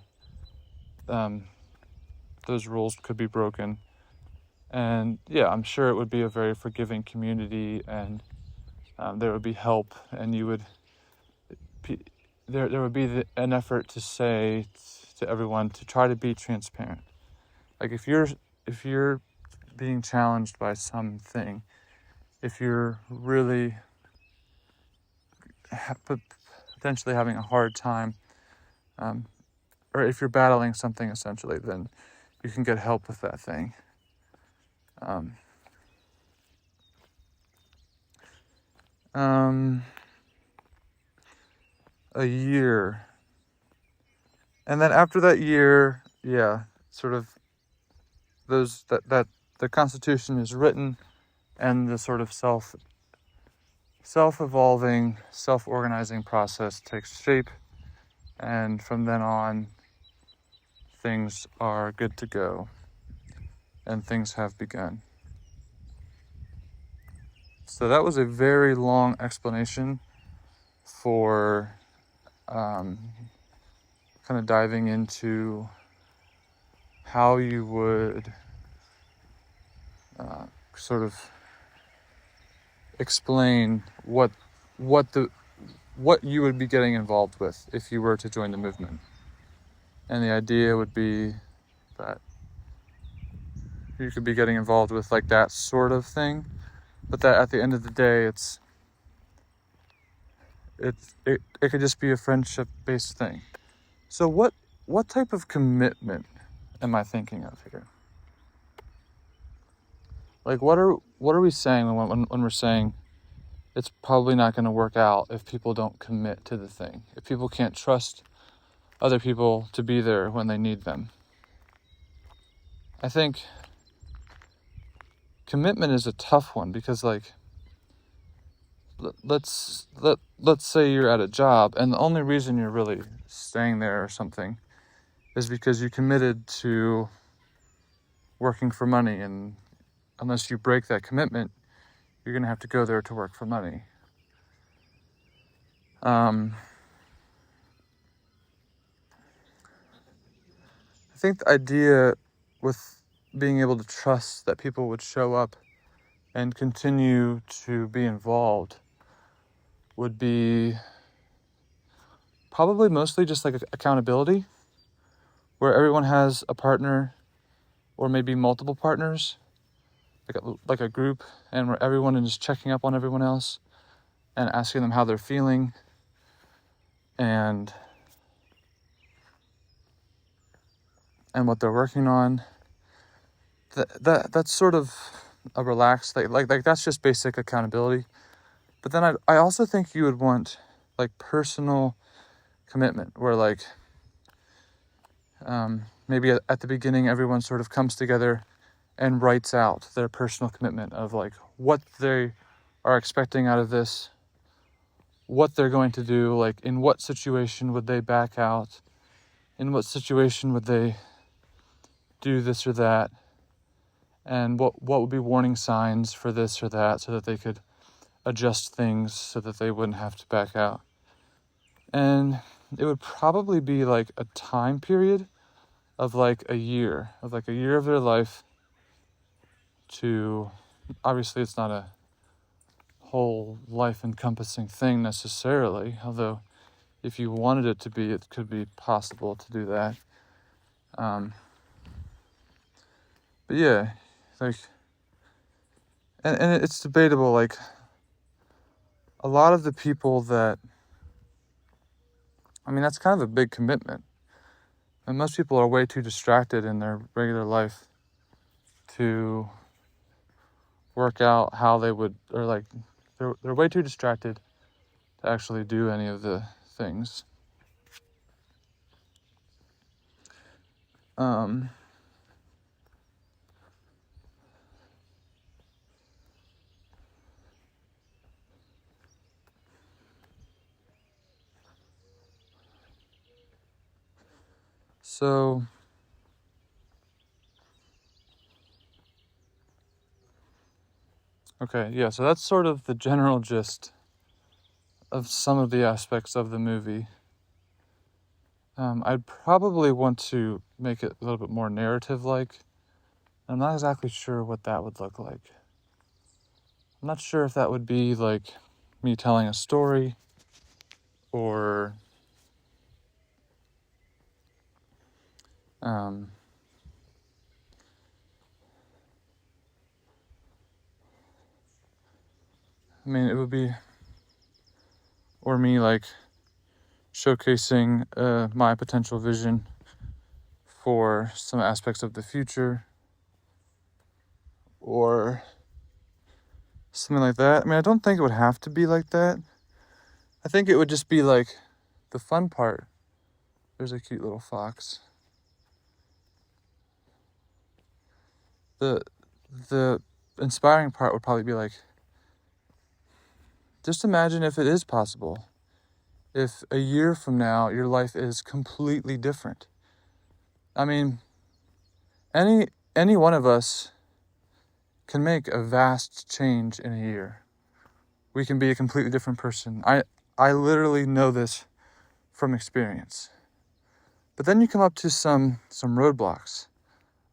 those rules could be broken. And yeah, I'm sure it would be a very forgiving community, and there would be help, and there would be an effort to say to everyone to try to be transparent. Like if you're being challenged by something, if you're really potentially having a hard time, or if you're battling something essentially, then you can get help with that thing. A year. And then after that year, yeah, sort of that the Constitution is written, and the sort of self-evolving, self-organizing process takes shape, and from then on, things are good to go, and things have begun. So that was a very long explanation for kind of diving into how you would sort of explain what you would be getting involved with if you were to join the movement. And the idea would be that you could be getting involved with like that sort of thing, but that at the end of the day, it could just be a friendship-based thing. So what type of commitment am I thinking of here? Like what are we saying when we're saying it's probably not going to work out if people don't commit to the thing, if people can't trust other people to be there when they need them? I think commitment is a tough one, because like let's say you're at a job, and the only reason you're really staying there or something is because you committed to working for money, and unless you break that commitment, you're going to have to go there to work for money. I think the idea with being able to trust that people would show up and continue to be involved would be probably mostly just like accountability, where everyone has a partner or maybe multiple partners, like a group, and where everyone is checking up on everyone else and asking them how they're feeling, and what they're working on. That's sort of a relaxed, like that's just basic accountability. But then I also think you would want like personal commitment, where like maybe at the beginning everyone sort of comes together and writes out their personal commitment of like what they are expecting out of this, what they're going to do, like in what situation would they back out, in what situation would they do this or that, and what would be warning signs for this or that, so that they could adjust things so that they wouldn't have to back out. And it would probably be like a time period of like a year of their life. To obviously it's not a whole life encompassing thing necessarily, although if you wanted it to be, it could be possible to do that. But yeah, like, and it's debatable, like, a lot of the people that, I mean, that's kind of a big commitment. And most people are way too distracted in their regular life to work out how they would, or like, they're way too distracted to actually do any of the things. So okay, yeah, so that's sort of the general gist of some of the aspects of the movie. I'd probably want to make it a little bit more narrative-like. I'm not exactly sure what that would look like. I'm not sure if that would be like me telling a story, or I mean, it would be, or me like showcasing my potential vision for some aspects of the future, or something like that. I mean, I don't think it would have to be like that. I think it would just be like the fun part. There's a cute little fox. The inspiring part would probably be like, just imagine if it is possible. If a year from now your life is completely different. I mean, any one of us can make a vast change in a year. We can be a completely different person. I literally know this from experience. But then you come up to some roadblocks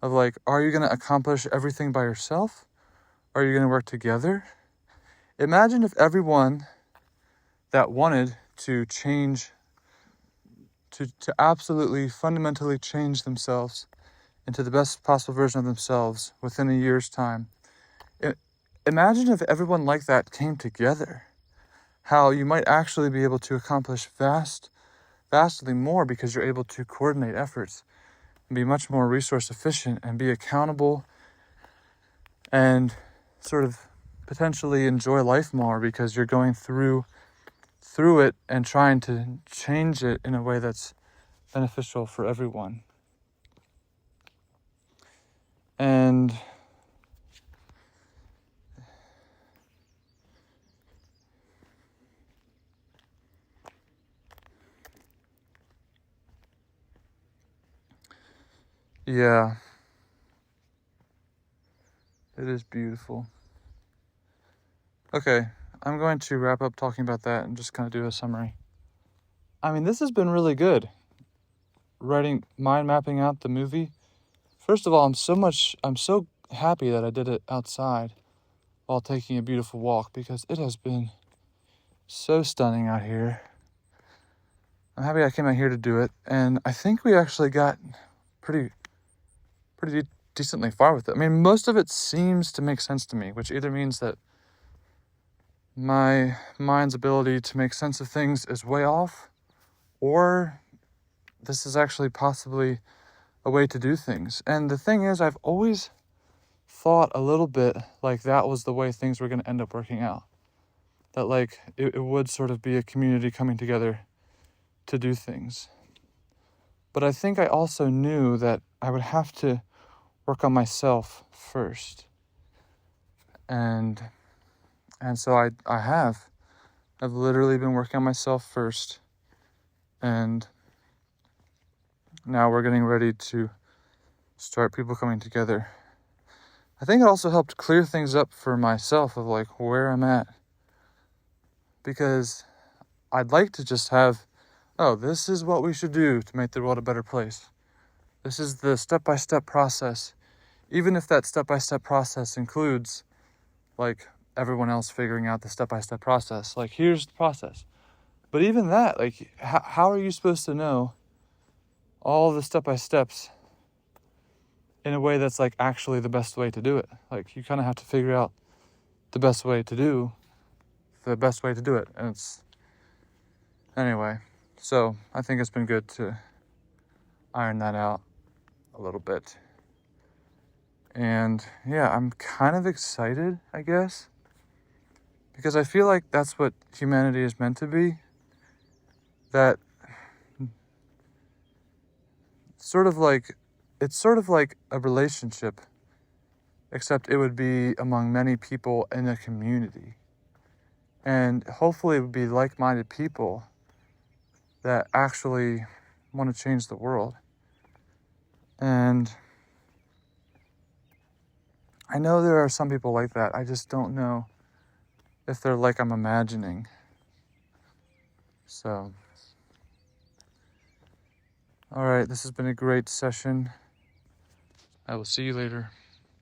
of like, are you going to accomplish everything by yourself? Are you going to work together? Imagine if everyone that wanted to change, to absolutely fundamentally change themselves into the best possible version of themselves within a year's time. Imagine if everyone like that came together. How you might actually be able to accomplish vastly more, because you're able to coordinate efforts and be much more resource efficient and be accountable and sort of potentially enjoy life more, because you're going through it and trying to change it in a way that's beneficial for everyone. And yeah, it is beautiful. Okay, I'm going to wrap up talking about that and just kind of do a summary. I mean, this has been really good. Mind mapping out the movie. First of all, I'm so happy that I did it outside while taking a beautiful walk, because it has been so stunning out here. I'm happy I came out here to do it, and I think we actually got pretty decently far with it. I mean, most of it seems to make sense to me, which either means that my mind's ability to make sense of things is way off, or this is actually possibly a way to do things. And the thing is, I've always thought a little bit like that was the way things were going to end up working out. That like it would sort of be a community coming together to do things. But I think I also knew that I would have to work on myself first. And so I've literally been working on myself first. And now we're getting ready to start people coming together. I think it also helped clear things up for myself of like where I'm at. Because I'd like to just have, this is what we should do to make the world a better place. This is the step-by-step process. Even if that step-by-step process includes like everyone else figuring out the step-by-step process. Like, here's the process. But even that, like, how are you supposed to know all the step-by-steps in a way that's like actually the best way to do it? Like, you kind of have to figure out the best way to do it. And it's, anyway, so I think it's been good to iron that out a little bit. And yeah, I'm kind of excited, I guess, because I feel like that's what humanity is meant to be. That it's sort of like a relationship, except it would be among many people in a community. And hopefully it would be like-minded people that actually want to change the world. And I know there are some people like that. I just don't know if they're like I'm imagining. So, all right, this has been a great session. I will see you later.